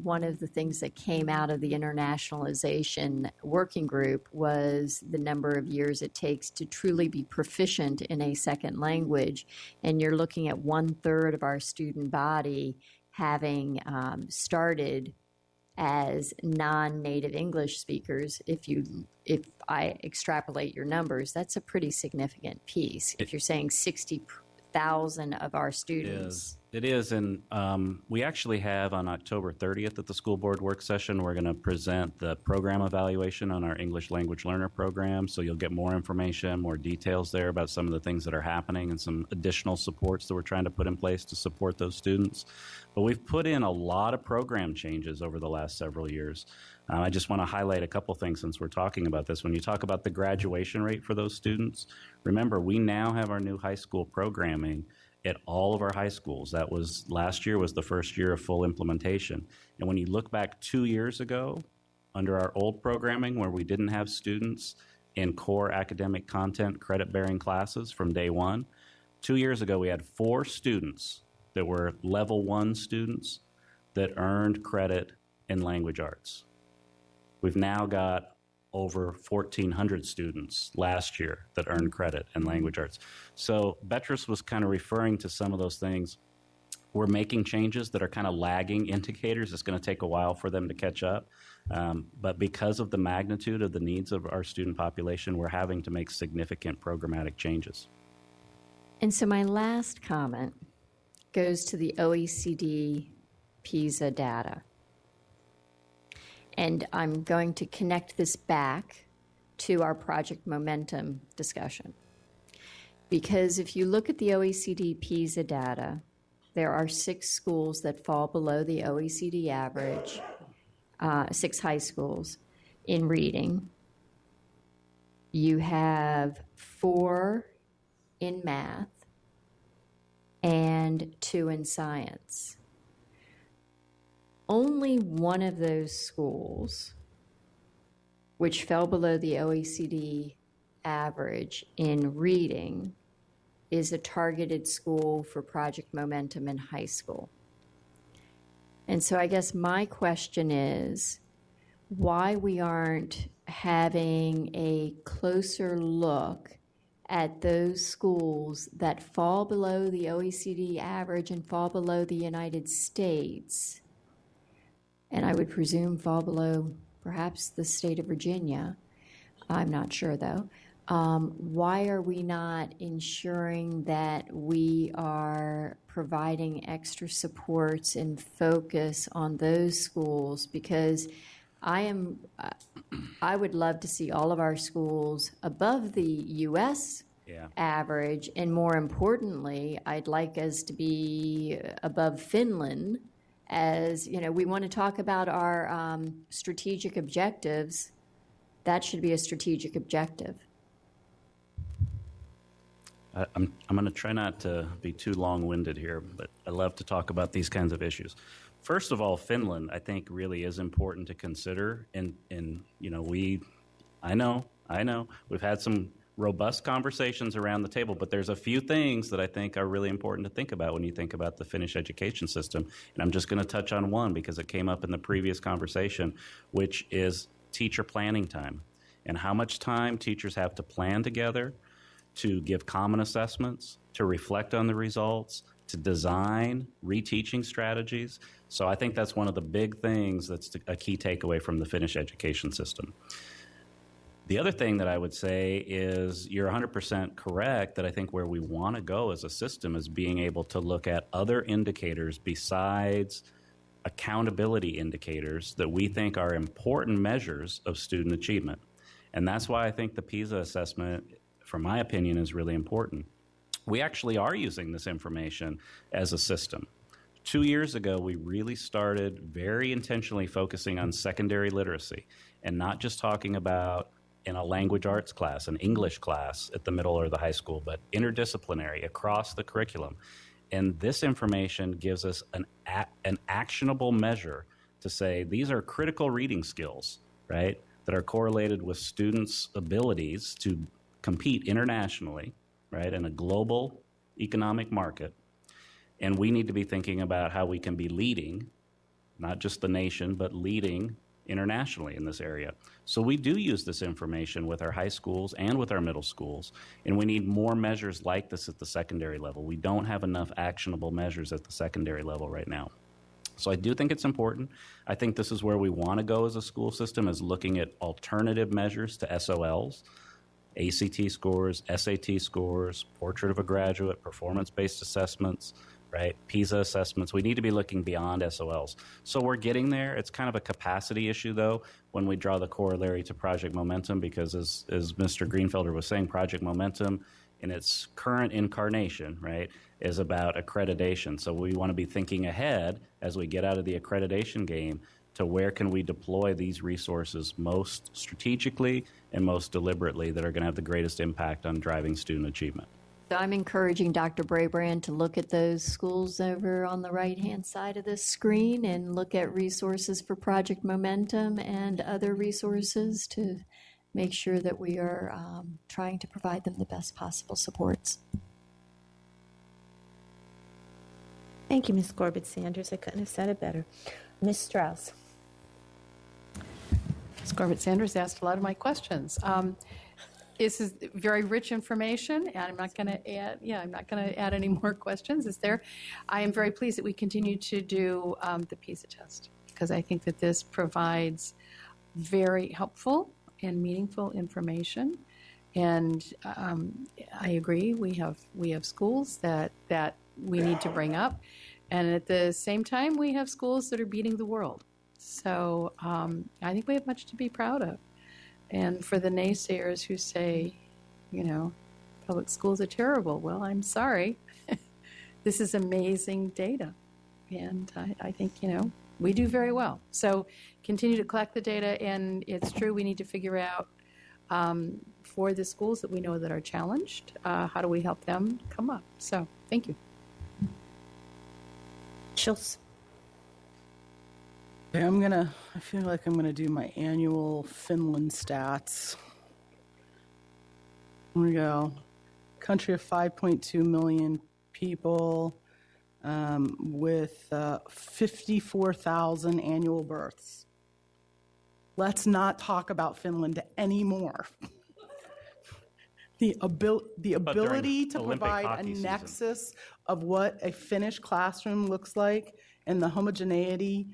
one of the things that came out of the internationalization working group was the number of years it takes to truly be proficient in a second language. And you're looking at 1/3 of our student body having started as non-native English speakers. If I extrapolate your numbers, that's a pretty significant piece. If you're saying 60,000 of our students. It is, and we actually have on October 30th at the school board work session, we're going to present the program evaluation on our English language learner program, so you'll get more information, more details there about some of the things that are happening and some additional supports that we're trying to put in place to support those students. But we've put in a lot of program changes over the last several years. I just want to highlight a couple things since we're talking about this. When you talk about the graduation rate for those students, remember, we now have our new high school programming at all of our high schools. That was last year was the first year of full implementation. And when you look back 2 years ago, under our old programming where we didn't have students in core academic content credit-bearing classes from day one, 2 years ago we had 4 students that were level 1 students that earned credit in language arts. We've now got over 1,400 students last year that earned credit in language arts. So Beatrice was kind of referring to some of those things. We're making changes that are kind of lagging indicators. It's going to take a while for them to catch up. But because of the magnitude of the needs of our student population, we're having to make significant programmatic changes. And so my last comment goes to the OECD Pisa data. And I'm going to connect this back to our Project Momentum discussion. Because if you look at the OECD Pisa data, there are 6 schools that fall below the OECD average, 6 high schools in reading. You have 4 in math and 2 in science. Only one of those schools, which fell below the OECD average in reading, is a targeted school for Project Momentum in high school. And so I guess my question is why we aren't having a closer look at those schools that fall below the OECD average and fall below the United States, and I would presume fall below perhaps the state of Virginia. I'm not sure, though. Why are we not ensuring that we are providing extra supports and focus on those schools? Because I would love to see all of our schools above the U.S. average, and more importantly, I'd like us to be above Finland. As you know, we want to talk about our strategic objectives. That should be a strategic objective. I'm going to try not to be too long-winded here, but I love to talk about these kinds of issues. First of all, Finland, I think, really is important to consider. And you know, I know, we've had some robust conversations around the table, but there's a few things that I think are really important to think about when you think about the Finnish education system. And I'm just going to touch on one because it came up in the previous conversation, which is teacher planning time and how much time teachers have to plan together to give common assessments, to reflect on the results, to design reteaching strategies. So I think that's one of the big things that's a key takeaway from the Finnish education system. The other thing that I would say is you're 100% correct that I think where we want to go as a system is being able to look at other indicators besides accountability indicators that we think are important measures of student achievement. And that's why I think the PISA assessment, from my opinion, is really important. We actually are using this information as a system. 2 years ago, we really started very intentionally focusing on secondary literacy and not just talking about in a language arts class, an English class at the middle or the high school, but interdisciplinary across the curriculum. And this information gives us an actionable measure to say these are critical reading skills, right, that are correlated with students' abilities to compete internationally, right, in a global economic market. And we need to be thinking about how we can be leading, not just the nation, but leading internationally in this area. So we do use this information with our high schools and with our middle schools, and we need more measures like this at the secondary level. We don't have enough actionable measures at the secondary level right now. So I do think it's important. I think this is where we want to go as a school system, is looking at alternative measures to SOLs, ACT scores, SAT scores, portrait of a graduate, performance-based assessments, right? Pisa assessments. We need to be looking beyond SOLs. So we're getting there. It's kind of a capacity issue, though, when we draw the corollary to Project Momentum, because as Mr. Greenfelder was saying, Project Momentum in its current incarnation, right, is about accreditation. So we want to be thinking ahead as we get out of the accreditation game to where can we deploy these resources most strategically and most deliberately that are going to have the greatest impact on driving student achievement. So I'm encouraging Dr. Bray Bran to look at those schools over on the right-hand side of this screen and look at resources for Project Momentum and other resources to make sure that we are trying to provide them the best possible supports. Thank you, Ms. Corbett-Sanders. I couldn't have said it better. Ms. Strauss. Ms. Corbett-Sanders asked a lot of my questions. This is very rich information, and I'm not going to add any more questions. I am very pleased that we continue to do the Pisa test, because I think that this provides very helpful and meaningful information. And I agree, we have schools that we need to bring up, and at the same time, we have schools that are beating the world. So I think we have much to be proud of. And for the naysayers who say, public schools are terrible, well, I'm sorry. This is amazing data. And I think, we do very well. So continue to collect the data, and it's true we need to figure out for the schools that we know that are challenged, how do we help them come up? So thank you. Schultz. Okay, I feel like I'm gonna do my annual Finland Stats. Here we go. Country of 5.2 million people with 54,000 annual births. Let's not talk about Finland anymore. The ability to provide a nexus of what a Finnish classroom looks like and the homogeneity.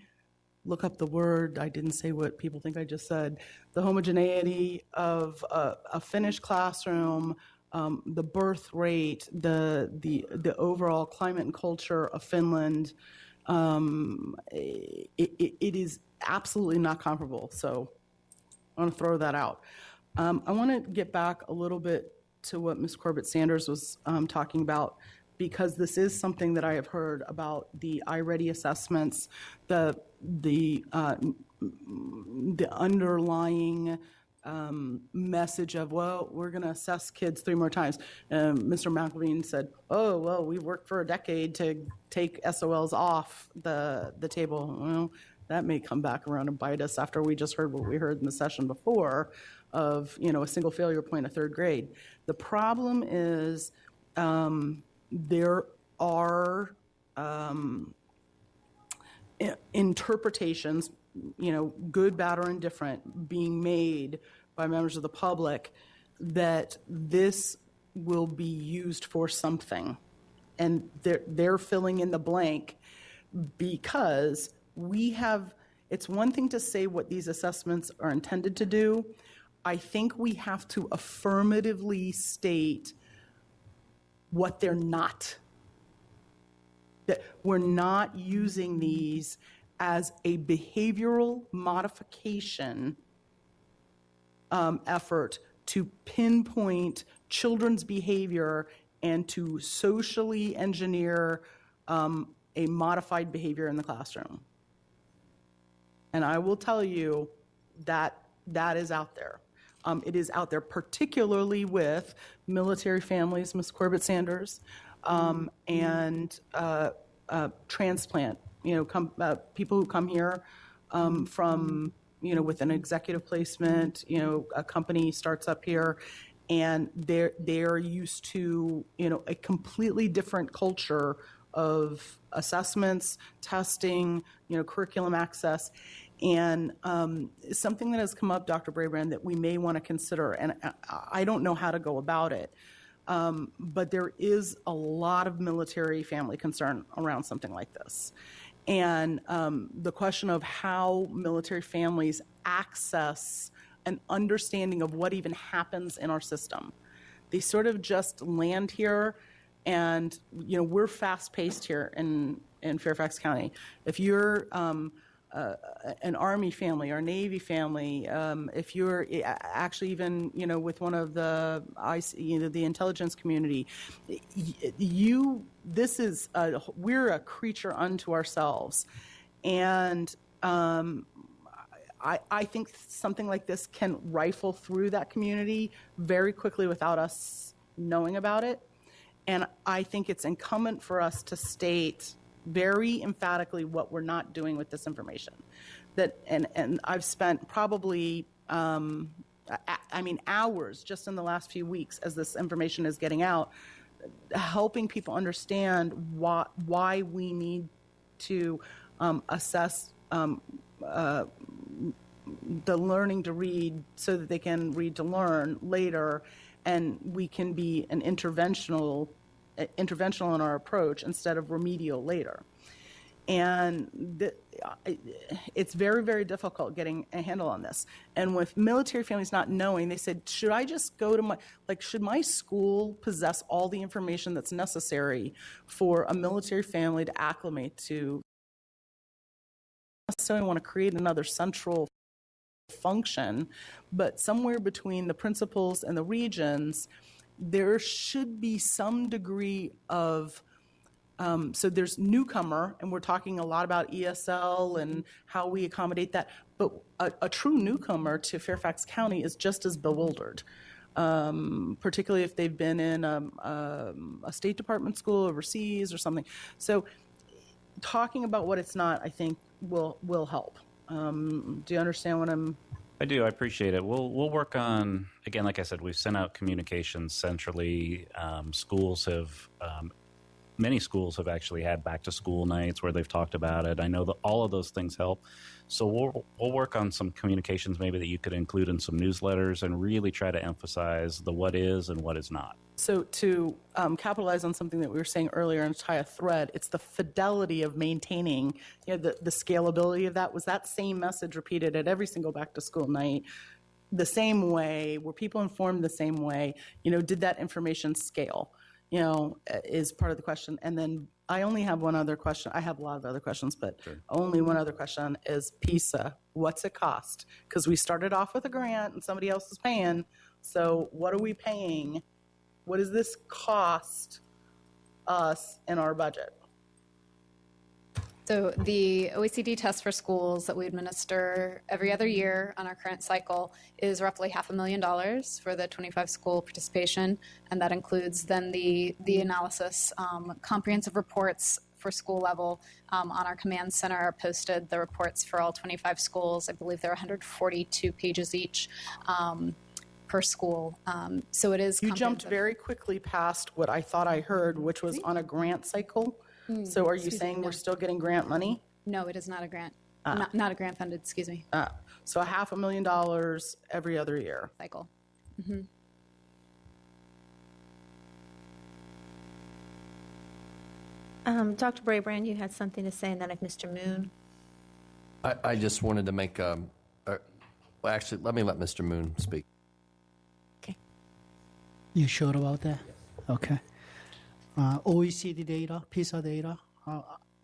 Look up the word. I didn't say what people think I just said. The homogeneity of a Finnish classroom, the birth rate, the overall climate and culture of Finland. It is absolutely not comparable. So I want to throw that out. I want to get back a little bit to what Ms. Corbett-Sanders was talking about, because this is something that I have heard about the iReady assessments, the underlying message of, well, we're going to assess kids 3 more times. Mr. McElveen said, oh, well, we've worked for a decade to take SOLs off the table. Well, that may come back around and bite us after we just heard what we heard in the session before of, a single failure point of 3rd grade. The problem is there are interpretations, good, bad, or indifferent, being made by members of the public that this will be used for something. And they're filling in the blank because it's one thing to say what these assessments are intended to do. I think we have to affirmatively state what they're not. That we're not using these as a behavioral modification effort to pinpoint children's behavior and to socially engineer a modified behavior in the classroom. And I will tell you that that is out there. It is out there particularly with military families, Ms. Corbett-Sanders, and transplant, people who come here from, with an executive placement, a company starts up here, and they're used to, a completely different culture of assessments, testing, curriculum access. And something that has come up, Dr. Bray Bran, that we may want to consider, and I don't know how to go about it, but there is a lot of military family concern around something like this. And the question of how military families access an understanding of what even happens in our system. They sort of just land here, and we're fast-paced here in Fairfax County. If you're an Army family or Navy family, if you're actually even with one of the the intelligence community, we're a creature unto ourselves, and I think something like this can rifle through that community very quickly without us knowing about it. And I think it's incumbent for us to state very emphatically what we're not doing with this information. And I've spent probably, hours just in the last few weeks as this information is getting out, helping people understand why we need to assess the learning to read so that they can read to learn later, and we can be an interventional in our approach instead of remedial later. And it's very, very difficult getting a handle on this. And with military families not knowing, they said, should I just go to should my school possess all the information that's necessary for a military family to acclimate to? I don't necessarily want to create another central function, but somewhere between the principals and the regions, there should be some degree of so there's newcomer, and we're talking a lot about ESL and how we accommodate that, but a true newcomer to Fairfax County is just as bewildered, particularly if they've been in a State Department school overseas or something. So talking about what it's not, I think, will help. Do you understand what I'm... I do. I appreciate it. We'll work on, again, like I said, we've sent out communications centrally. Many schools have actually had back-to-school nights where they've talked about it. I know that all of those things help. So we'll work on some communications maybe that you could include in some newsletters and really try to emphasize the what is and what is not. So to capitalize on something that we were saying earlier and tie a thread, it's the fidelity of maintaining, the scalability of that. Was that same message repeated at every single back-to-school night the same way? Were people informed the same way? Did that information scale? Is part of the question. And then I only have one other question. I have a lot of other questions, but sure. Only one other question is Pisa. What's it cost? Because we started off with a grant and somebody else is paying. So what are we paying? What does this cost us in our budget? So the OECD test for schools that we administer every other year on our current cycle is roughly $500,000 for the 25 school participation, and that includes then the analysis. Comprehensive reports for school level on our command center are posted. The reports for all 25 schools, I believe they're 142 pages each per school. So it is. You jumped very quickly past what I thought I heard, which was on a grant cycle. So are you saying we're still getting grant money? No, it is not a grant. Not a grant funded, excuse me. So $500,000 every other year. Cycle. Dr. Bray Bran, you had something to say, and then Mr. Moon. I just wanted to make well, actually, let me let Mr. Moon speak. Okay. You sure about that? Okay. OECD data, Pisa data,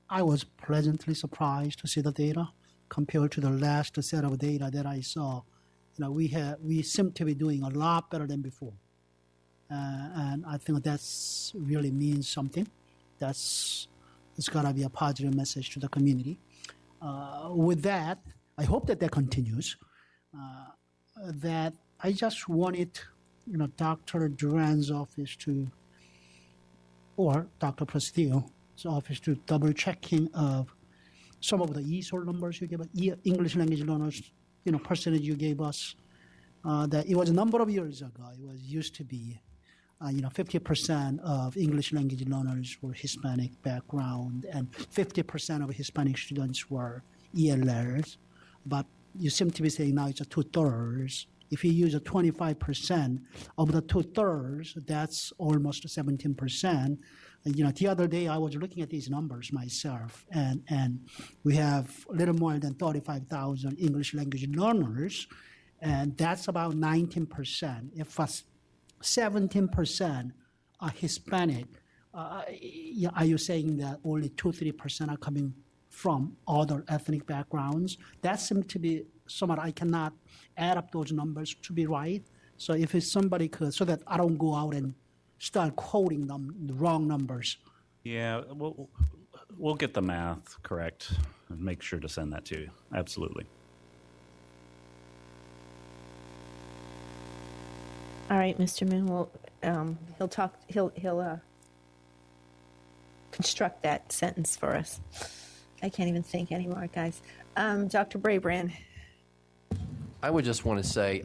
I was pleasantly surprised to see the data compared to the last set of data that I saw. We seem to be doing a lot better than before. And I think that's really means something. It's got to be a positive message to the community. With that, I hope that continues. That I just wanted, Dr. Duran's office or Dr. Presidio office to double checking of some of the ESOL numbers you gave us, English language learners, percentage you gave us. That it was a number of years ago. It was used to be, 50% of English language learners were Hispanic background, and 50% of Hispanic students were ELLs. But you seem to be saying now it's a 2/3. If you use a 25% of the 2/3, that's almost 17%. The other day I was looking at these numbers myself, and we have a little more than 35,000 English language learners, and that's about 19%. If 17% are Hispanic, are you saying that only 2-3% are coming from other ethnic backgrounds? That seems to be somewhat, I cannot add up those numbers to be right. So if somebody could, so that I don't go out and start quoting them the wrong numbers. Yeah, we'll get the math correct and make sure to send that to you. Absolutely. All right, Mr. Moon will he'll construct that sentence for us. I can't even think anymore, guys. Dr. Bray Bran. I would just want to say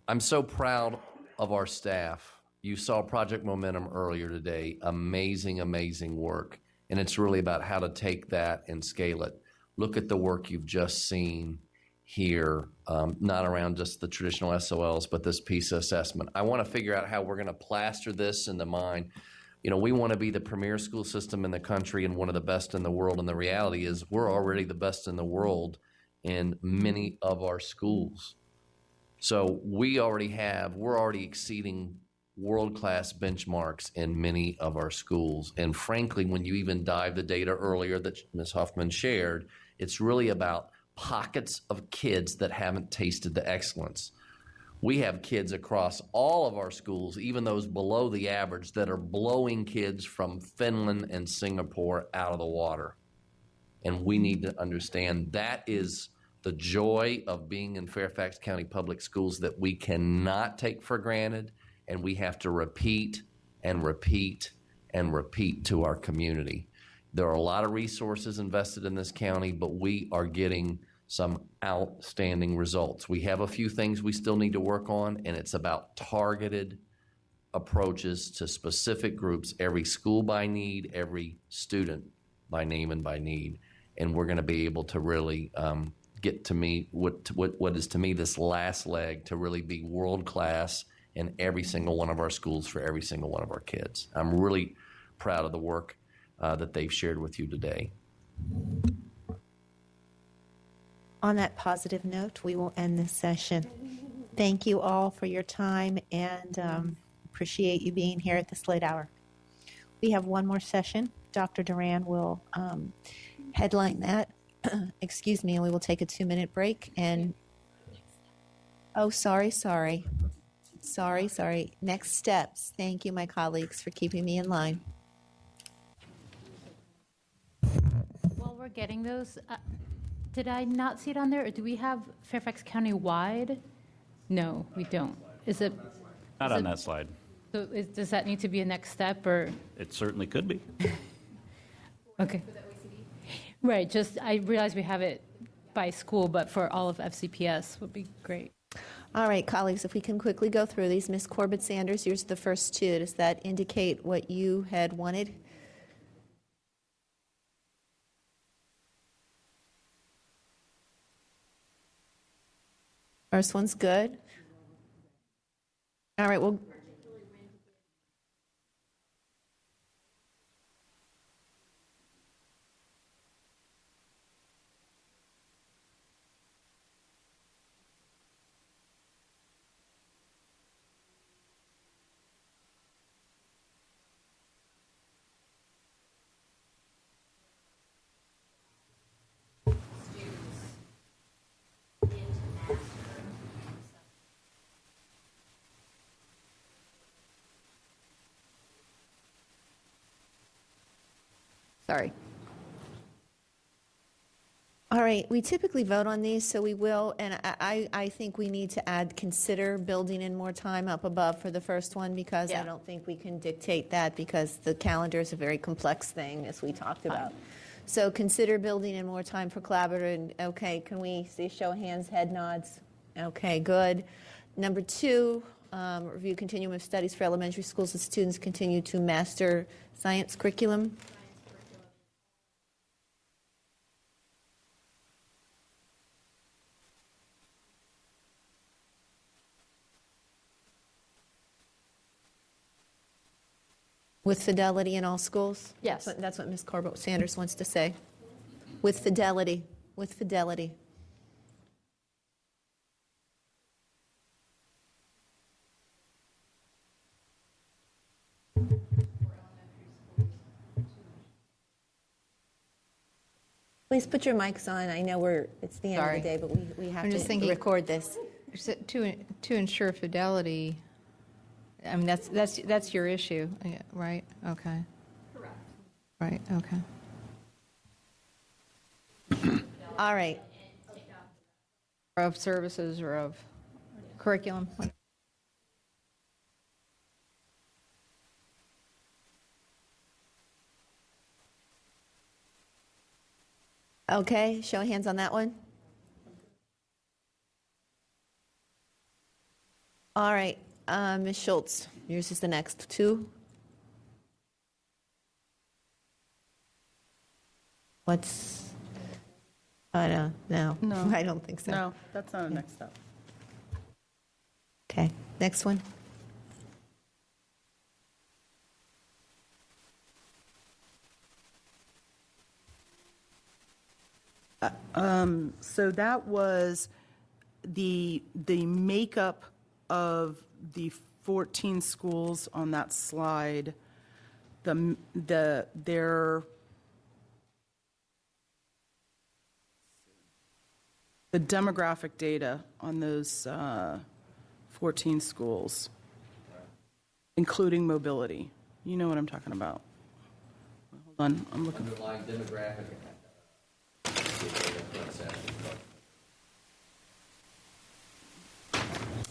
I'm so proud of our staff. You saw Project Momentum earlier today. Amazing, amazing work. And it's really about how to take that and scale it. Look at the work you've just seen here, not around just the traditional SOLs, but this PISA assessment. I want to figure out how we're going to plaster this in the mind. We want to be the premier school system in the country and one of the best in the world. And the reality is we're already the best in the world in many of our schools. So we're already exceeding world-class benchmarks in many of our schools. And frankly, when you even dive the data earlier that Ms. Huffman shared, it's really about pockets of kids that haven't tasted the excellence. We have kids across all of our schools, even those below the average, that are blowing kids from Finland and Singapore out of the water. And we need to understand that is the joy of being in Fairfax County Public Schools that we cannot take for granted, and we have to repeat and repeat and repeat to our community. There are a lot of resources invested in this county, but we are getting some outstanding results. We have a few things we still need to work on, and it's about targeted approaches to specific groups, every school by need, every student by name and by need. And we're going to be able to really get to me what is to me this last leg to really be world-class in every single one of our schools for every single one of our kids. I'm really proud of the work that they've shared with you today. On that positive note, we will end this session. Thank you all for your time, and appreciate you being here at this late hour. We have one more session. Dr. Duran will headline that. Excuse me, and we will take a 2-minute break. And sorry. Next steps. Thank you, my colleagues, for keeping me in line. While we're getting those, did I not see it on there, or do we have Fairfax County wide? No, we don't. Is it? Not on that slide. So does that need to be a next step, or? It certainly could be. Okay. Right, just I realize we have it by school, but for all of FCPS would be great. All right, colleagues, if we can quickly go through these. Ms. Corbett-Sanders, here's the first two. Does that indicate what you had wanted? First one's good. All right, well. Sorry. All right, we typically vote on these, so we will, and I think we need to consider building in more time up above for the first one, because I don't think we can dictate that, because the calendar is a very complex thing, as we talked about. So consider building in more time for collaborative. Okay, can we see a show of hands, head nods? Okay, good. Number 2, review continuum of studies for elementary schools as students continue to master science curriculum. With fidelity in all schools? Yes. That's what Ms. Corbett Sanders wants to say. With fidelity, with fidelity. Please put your mics on. I know it's the end of the day, but we have I'm just to thinking- record this. To ensure fidelity, I mean, that's your issue, right? Okay. Correct. Right, okay. All right. Of services or of curriculum. Okay, show of hands on that one. All right, Ms. Schultz, yours is the next. 2. No, No. I don't think so. No, that's not a next step. Okay, next one. So that was the makeup of the 14 schools on that slide. The demographic data on those 14 schools, including mobility. You know what I'm talking about. Hold on, I'm looking. Underlying demographic.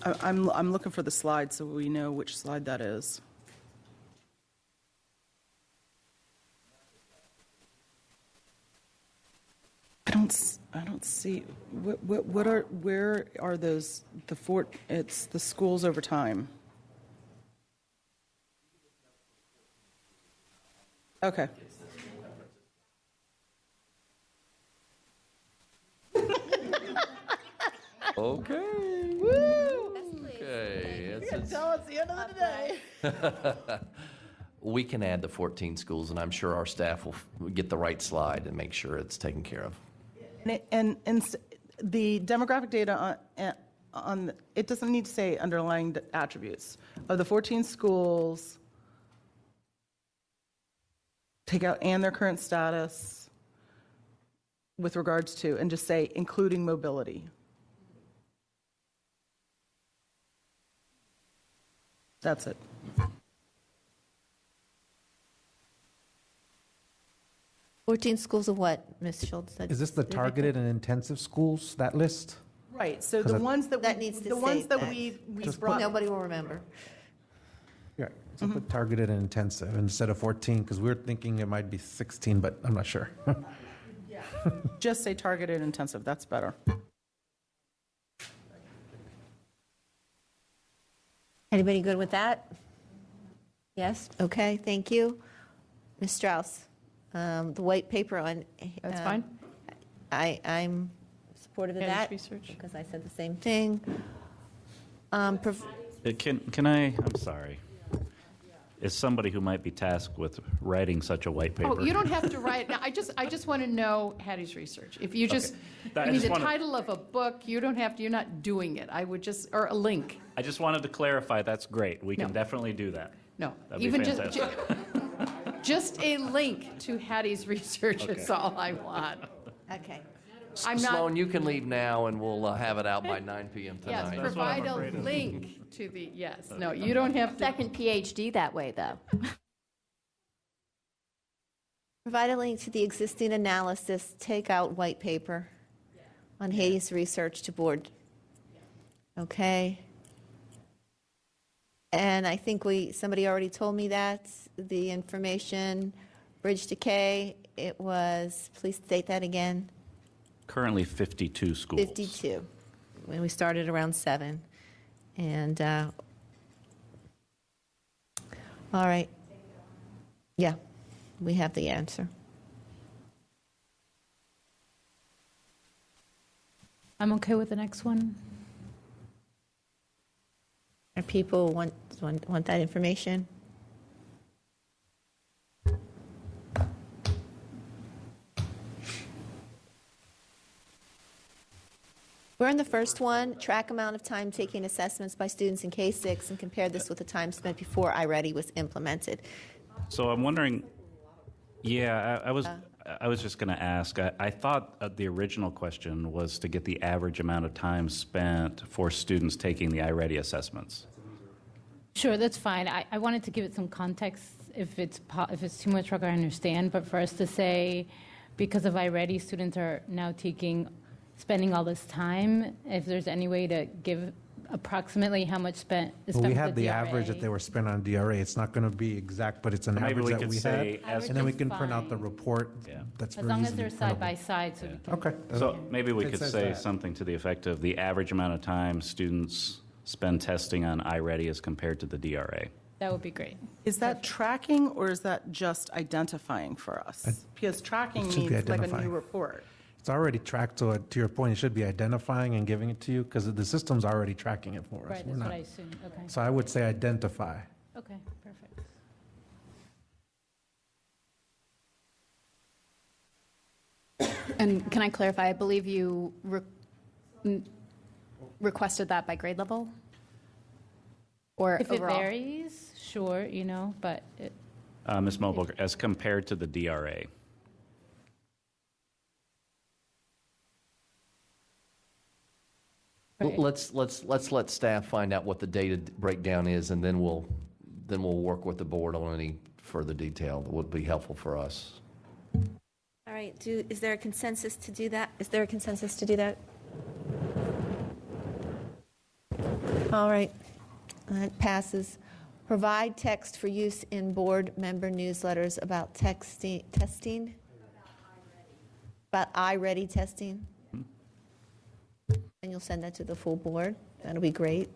I'm looking for the slide so we know which slide that is. I don't see where are those it's the schools over time. Okay. Okay. Woo! Okay. Tell us the end of the day. We can add the 14 schools, and I'm sure our staff will get the right slide and make sure it's taken care of. And the demographic data on it doesn't need to say underlying attributes of the 14 schools. Take out and their current status with regards to, and just say including mobility. That's it. $14 schools of what, Ms. Schultz? Is this the targeted and intensive schools, that list? Right. So the ones That needs to the ones state that that. we Just brought. Nobody will remember. Yeah, so put targeted and intensive instead of 14, because we're thinking it might be 16, but I'm not sure. Just say targeted intensive. That's better. Anybody good with that? Yes? Okay, thank you. Ms. Strauss, the white paper on... That's fine. I'm supportive of that. Research. Because I said the same thing. Can I, I'm sorry. As somebody who might be tasked with writing such a white paper. Oh, you don't have to write. Now, I just want to know Hattie's research. If you just I give me just the wanna- title of a book, you don't have to. You're not doing it. I would just, or a link. I just wanted to clarify, that's great. We can No. definitely do that. No, That'd be even fantastic. just a link to Hattie's research is Okay. all I want. Okay. I'm not. Sloan, you can leave now, and we'll have it out by 9 p.m. Yes, tonight. provide a link to the. Yes, no, you don't have to. Second PhD that way, though. Provide a link to the existing analysis, take out white paper on Hattie's research to board. Okay. And I think somebody already told me that, the information, bridge decay, it was, please state that again, Currently 52 schools. 52, when we started around 7. And, all right. Yeah, we have the answer. I'm okay with the next one. Are people want that information? We're in the first one, track amount of time taking assessments by students in K-6 and compare this with the time spent before iReady was implemented. So I'm wondering, yeah, I was just going to ask, I thought the original question was to get the average amount of time spent for students taking the iReady assessments. Sure, that's fine. I wanted to give it some context if it's too much work, I understand, but for us to say, because of iReady, students are now spending all this time, if there's any way to give approximately how much is spent Well, we with had the DRA. average that they were spent on DRA. It's not going to be exact, but it's an Maybe average we that could we say had. as- And then we Average can is print out the fine. report. Yeah. That's As very long as easily they're side by printable. side, so we can. Okay. So maybe we It could says say that. something to the effect of the average amount of time students spend testing on iReady as compared to the DRA. That would be great. Is that tracking or is that just identifying for us? Because tracking It should be means like a identifying. new report. It's already tracked, so to your point, it should be identifying and giving it to you because the system's already tracking it for us. Right, We're that's not. what I assumed. Okay. So I would say identify. Okay, perfect. And can I clarify? I believe you requested that by grade level? Or If overall? it varies, sure, but Ms. Mobley, as compared to the DRA. Right. Let's let staff find out what the data breakdown is, and then we'll work with the board on any further detail that would be helpful for us. All right, is there a consensus to do that? Is there a consensus to do that? All right, that passes. Provide text for use in board member newsletters about testing, about iReady testing. And you'll send that to the full board. That'll be great.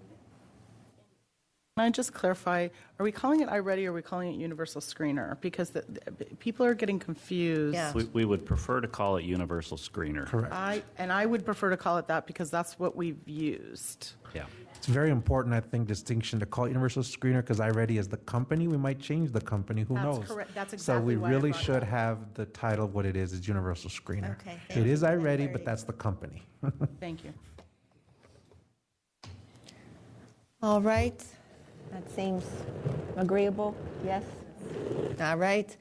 Can I just clarify, are we calling it iReady or are we calling it Universal Screener? Because people are getting confused. Yeah. We would prefer to call it Universal Screener. Correct. I would prefer to call it that because that's what we've used. Yeah. It's very important, I think, distinction to call it Universal Screener because iReady is the company. We might change the company. Who That's knows? correct. That's So we exactly why I really brought it should up. have the title of what it is Universal Screener. Okay, thank It you is for that iReady, clarity. but that's the company. Thank you. All right. That seems agreeable. Yes? All right.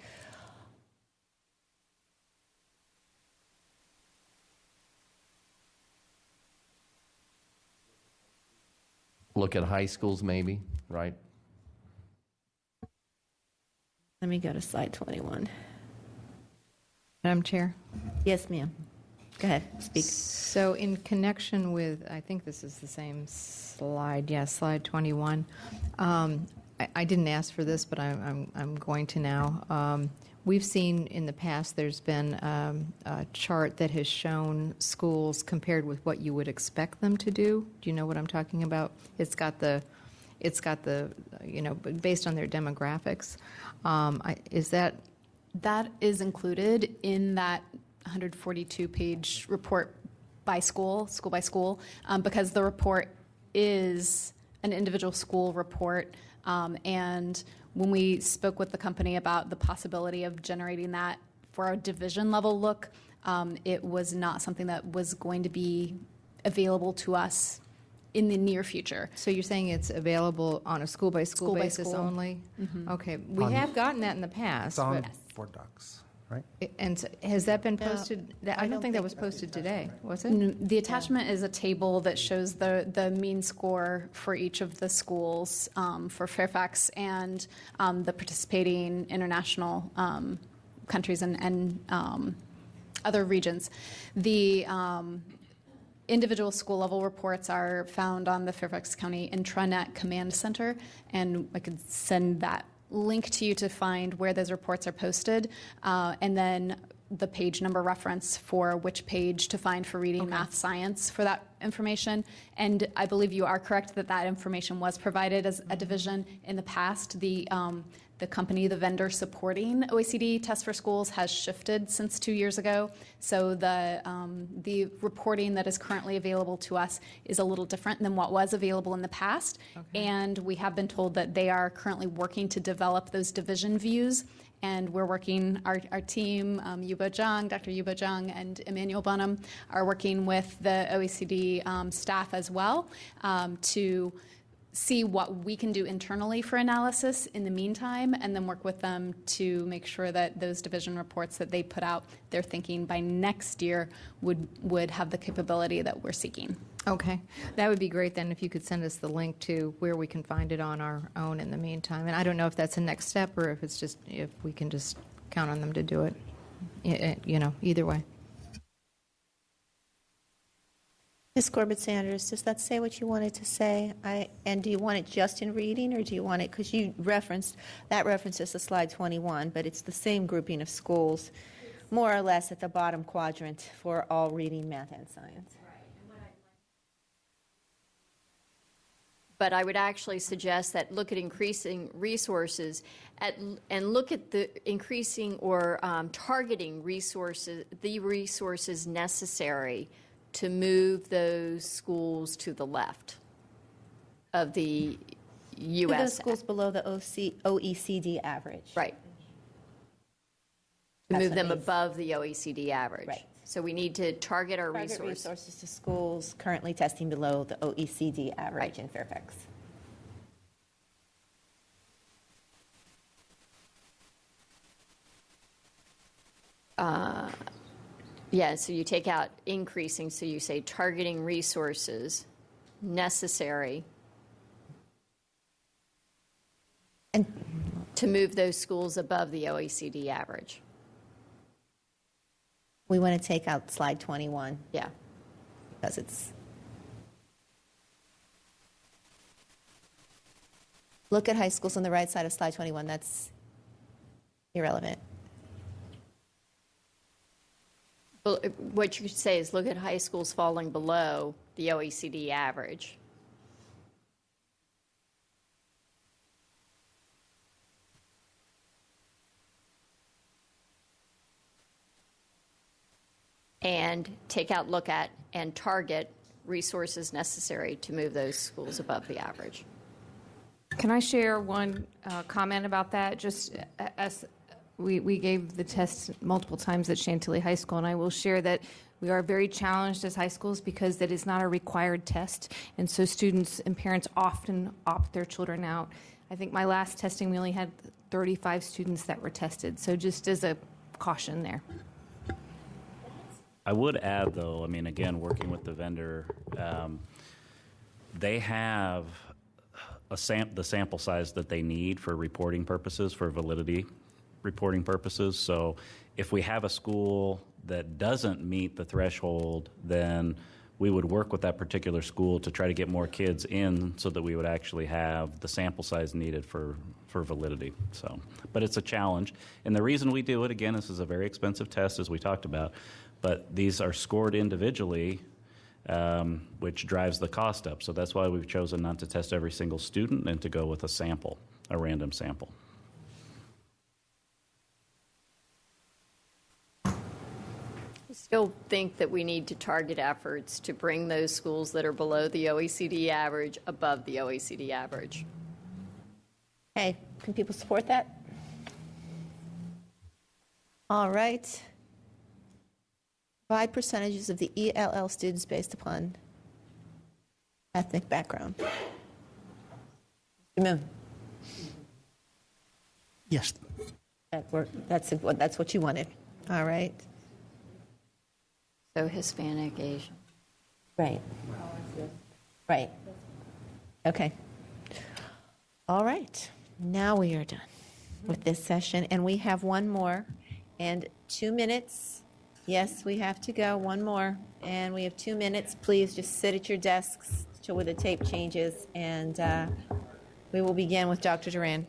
Look at high schools maybe, right? Let me go to slide 21. Madam Chair? Yes, ma'am. Go ahead, speak. So in connection with, I think this is the same slide, yes, slide 21. I didn't ask for this, but I'm going to now. We've seen in the past, there's been a chart that has shown schools compared with what you would expect them to do. Do you know what I'm talking about? It's got the, based on their demographics. That is included in that 142-page report by school by school, because the report is an individual school report. And when we spoke with the company about the possibility of generating that for our division level look, it was not something that was going to be available to us in the near future. So you're saying it's available on a school-by-school School by basis school. only? Okay, we have gotten that in the past. It's on but- Board Docs, right? And so has that been posted? I don't think that was posted today, was it? The attachment is a table that shows the mean score for each of the schools for Fairfax and the participating international countries and other regions. The individual school level reports are found on the Fairfax County Intranet Command Center, and I could send that link to you to find where those reports are posted, and then the page number reference for which page to find for reading, math, science for that information. And I believe you are correct that that information was provided as a division in the past. The company, the vendor supporting OECD Test for Schools has shifted since 2 years ago. So the reporting that is currently available to us is a little different than what was available in the past. And we have been told that they are currently working to develop those division views. and we're working, our team, Dr. Yubo Zhang and Emmanuel Bonham are working with the OECD staff as well to see what we can do internally for analysis in the meantime, and then work with them to make sure that those division reports that they put out, they're thinking by next year would have the capability that we're seeking. Okay, that would be great then if you could send us the link to where we can find it on our own in the meantime. And I don't know if that's a next step or if it's just, if we can just count on them to do it, you know, either way. Ms. Corbett-Sanders, does that say what you wanted to say? And do you want it just in reading, or do you want it, because you references to slide 21, but it's the same grouping of schools, more or less at the bottom quadrant for all reading, math, and science. But I would actually suggest that look at increasing resources and look at the increasing or targeting resources, the resources necessary to move those schools to the left of the U.S. Those schools below the OECD average. Right. To move them above the OECD average. Right. So we need to target our resources to schools currently testing below the OECD average in Fairfax. Yeah, so you take out increasing, so you say targeting resources necessary and to move those schools above the OECD average. We want to take out slide 21. Yeah. Because it's... Look at high schools on the right side of slide 21. That's irrelevant. Well, what you could say is look at high schools falling below the OECD average. And take out look at and target resources necessary to move those schools above the average. Can I share one comment about that? Just as we gave the test multiple times at Chantilly High School, and I will share that we are very challenged as high schools because that is not a required test, and so students and parents often opt their children out. I think my last testing, we only had 35 students that were tested, so just as a caution there. I would add, though, I mean, again, working with the vendor, they have the sample size that they need for reporting purposes, for validity reporting purposes. So if we have a school that doesn't meet the threshold, then we would work with that particular school to try to get more kids in so that we would actually have the sample size needed for validity. So, but it's a challenge. And the reason we do it, again, this is a very expensive test, as we talked about, but these are scored individually, which drives the cost up. So that's why we've chosen not to test every single student and to go with a sample, a random sample. Still think that we need to target efforts to bring those schools that are below the OECD average above the OECD average. Hey, can people support that? All right. Provide percentages of the ELL students based upon ethnic background. Mr. Moon. Yes. That's what you wanted. All right. So Hispanic, Asian. Right. Right. Okay. All right. Now we are done with this session, and we have one more, and 2 minutes. Yes, we have to go. One more, and we have 2 minutes. Please just sit at your desks till the tape changes, and we will begin with Dr. Duran.